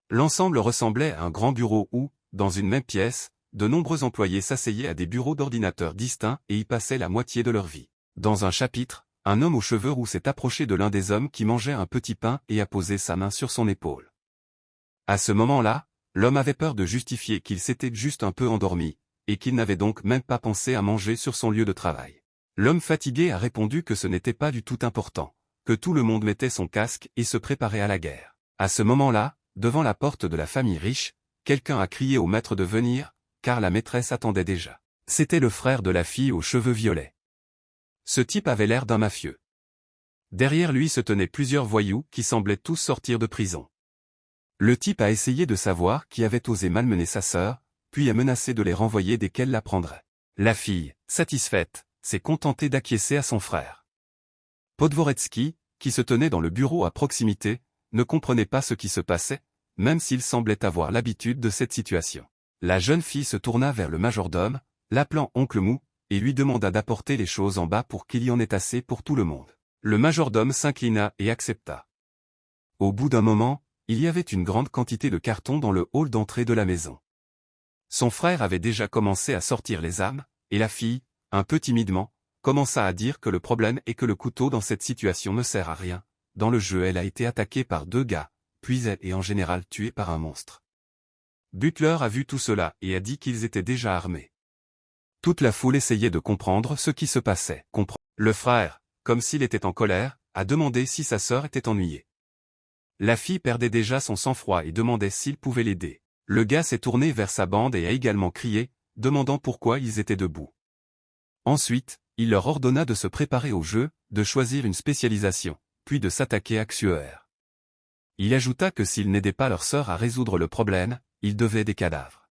L'ensemble ressemblait à un grand bureau où, dans une même pièce, de nombreux employés s'asseyaient à des bureaux d'ordinateurs distincts et y passaient la moitié de leur vie. Dans un chapitre, un homme aux cheveux roux s'est approché de l'un des hommes qui mangeait un petit pain et a posé sa main sur son épaule. À ce moment-là, l'homme avait peur de justifier qu'il s'était juste un peu endormi, et qu'il n'avait donc même pas pensé à manger sur son lieu de travail. L'homme fatigué a répondu que ce n'était pas du tout important, que tout le monde mettait son casque et se préparait à la guerre. À ce moment-là, devant la porte de la famille riche, quelqu'un a crié au maître de venir, car la maîtresse attendait déjà. C'était le frère de la fille aux cheveux violets. Ce type avait l'air d'un mafieux. Derrière lui se tenaient plusieurs voyous qui semblaient tous sortir de prison. Le type a essayé de savoir qui avait osé malmener sa sœur, puis a menacé de les renvoyer dès qu'elle l'apprendrait. La fille, satisfaite, s'est contentée d'acquiescer à son frère. Podvoretsky, qui se tenait dans le bureau à proximité, ne comprenait pas ce qui se passait, même s'il semblait avoir l'habitude de cette situation. La jeune fille se tourna vers le majordome, l'appelant oncle Mou, et lui demanda d'apporter les choses en bas pour qu'il y en ait assez pour tout le monde. Le majordome s'inclina et accepta. Au bout d'un moment, il y avait une grande quantité de cartons dans le hall d'entrée de la maison. Son frère avait déjà commencé à sortir les armes, et la fille, un peu timidement, commença à dire que le problème est que le couteau dans cette situation ne sert à rien. Dans le jeu, elle a été attaquée par 2 gars, puis elle est en général tuée par un monstre. Butler a vu tout cela et a dit qu'ils étaient déjà armés. Toute la foule essayait de comprendre ce qui se passait. Le frère, comme s'il était en colère, a demandé si sa sœur était ennuyée. La fille perdait déjà son sang-froid et demandait s'il pouvait l'aider. Le gars s'est tourné vers sa bande et a également crié, demandant pourquoi ils étaient debout. Ensuite, il leur ordonna de se préparer au jeu, de choisir une spécialisation, puis de s'attaquer à Xuer. Il ajouta que s'ils n'aidaient pas leur sœur à résoudre le problème, ils devaient des cadavres.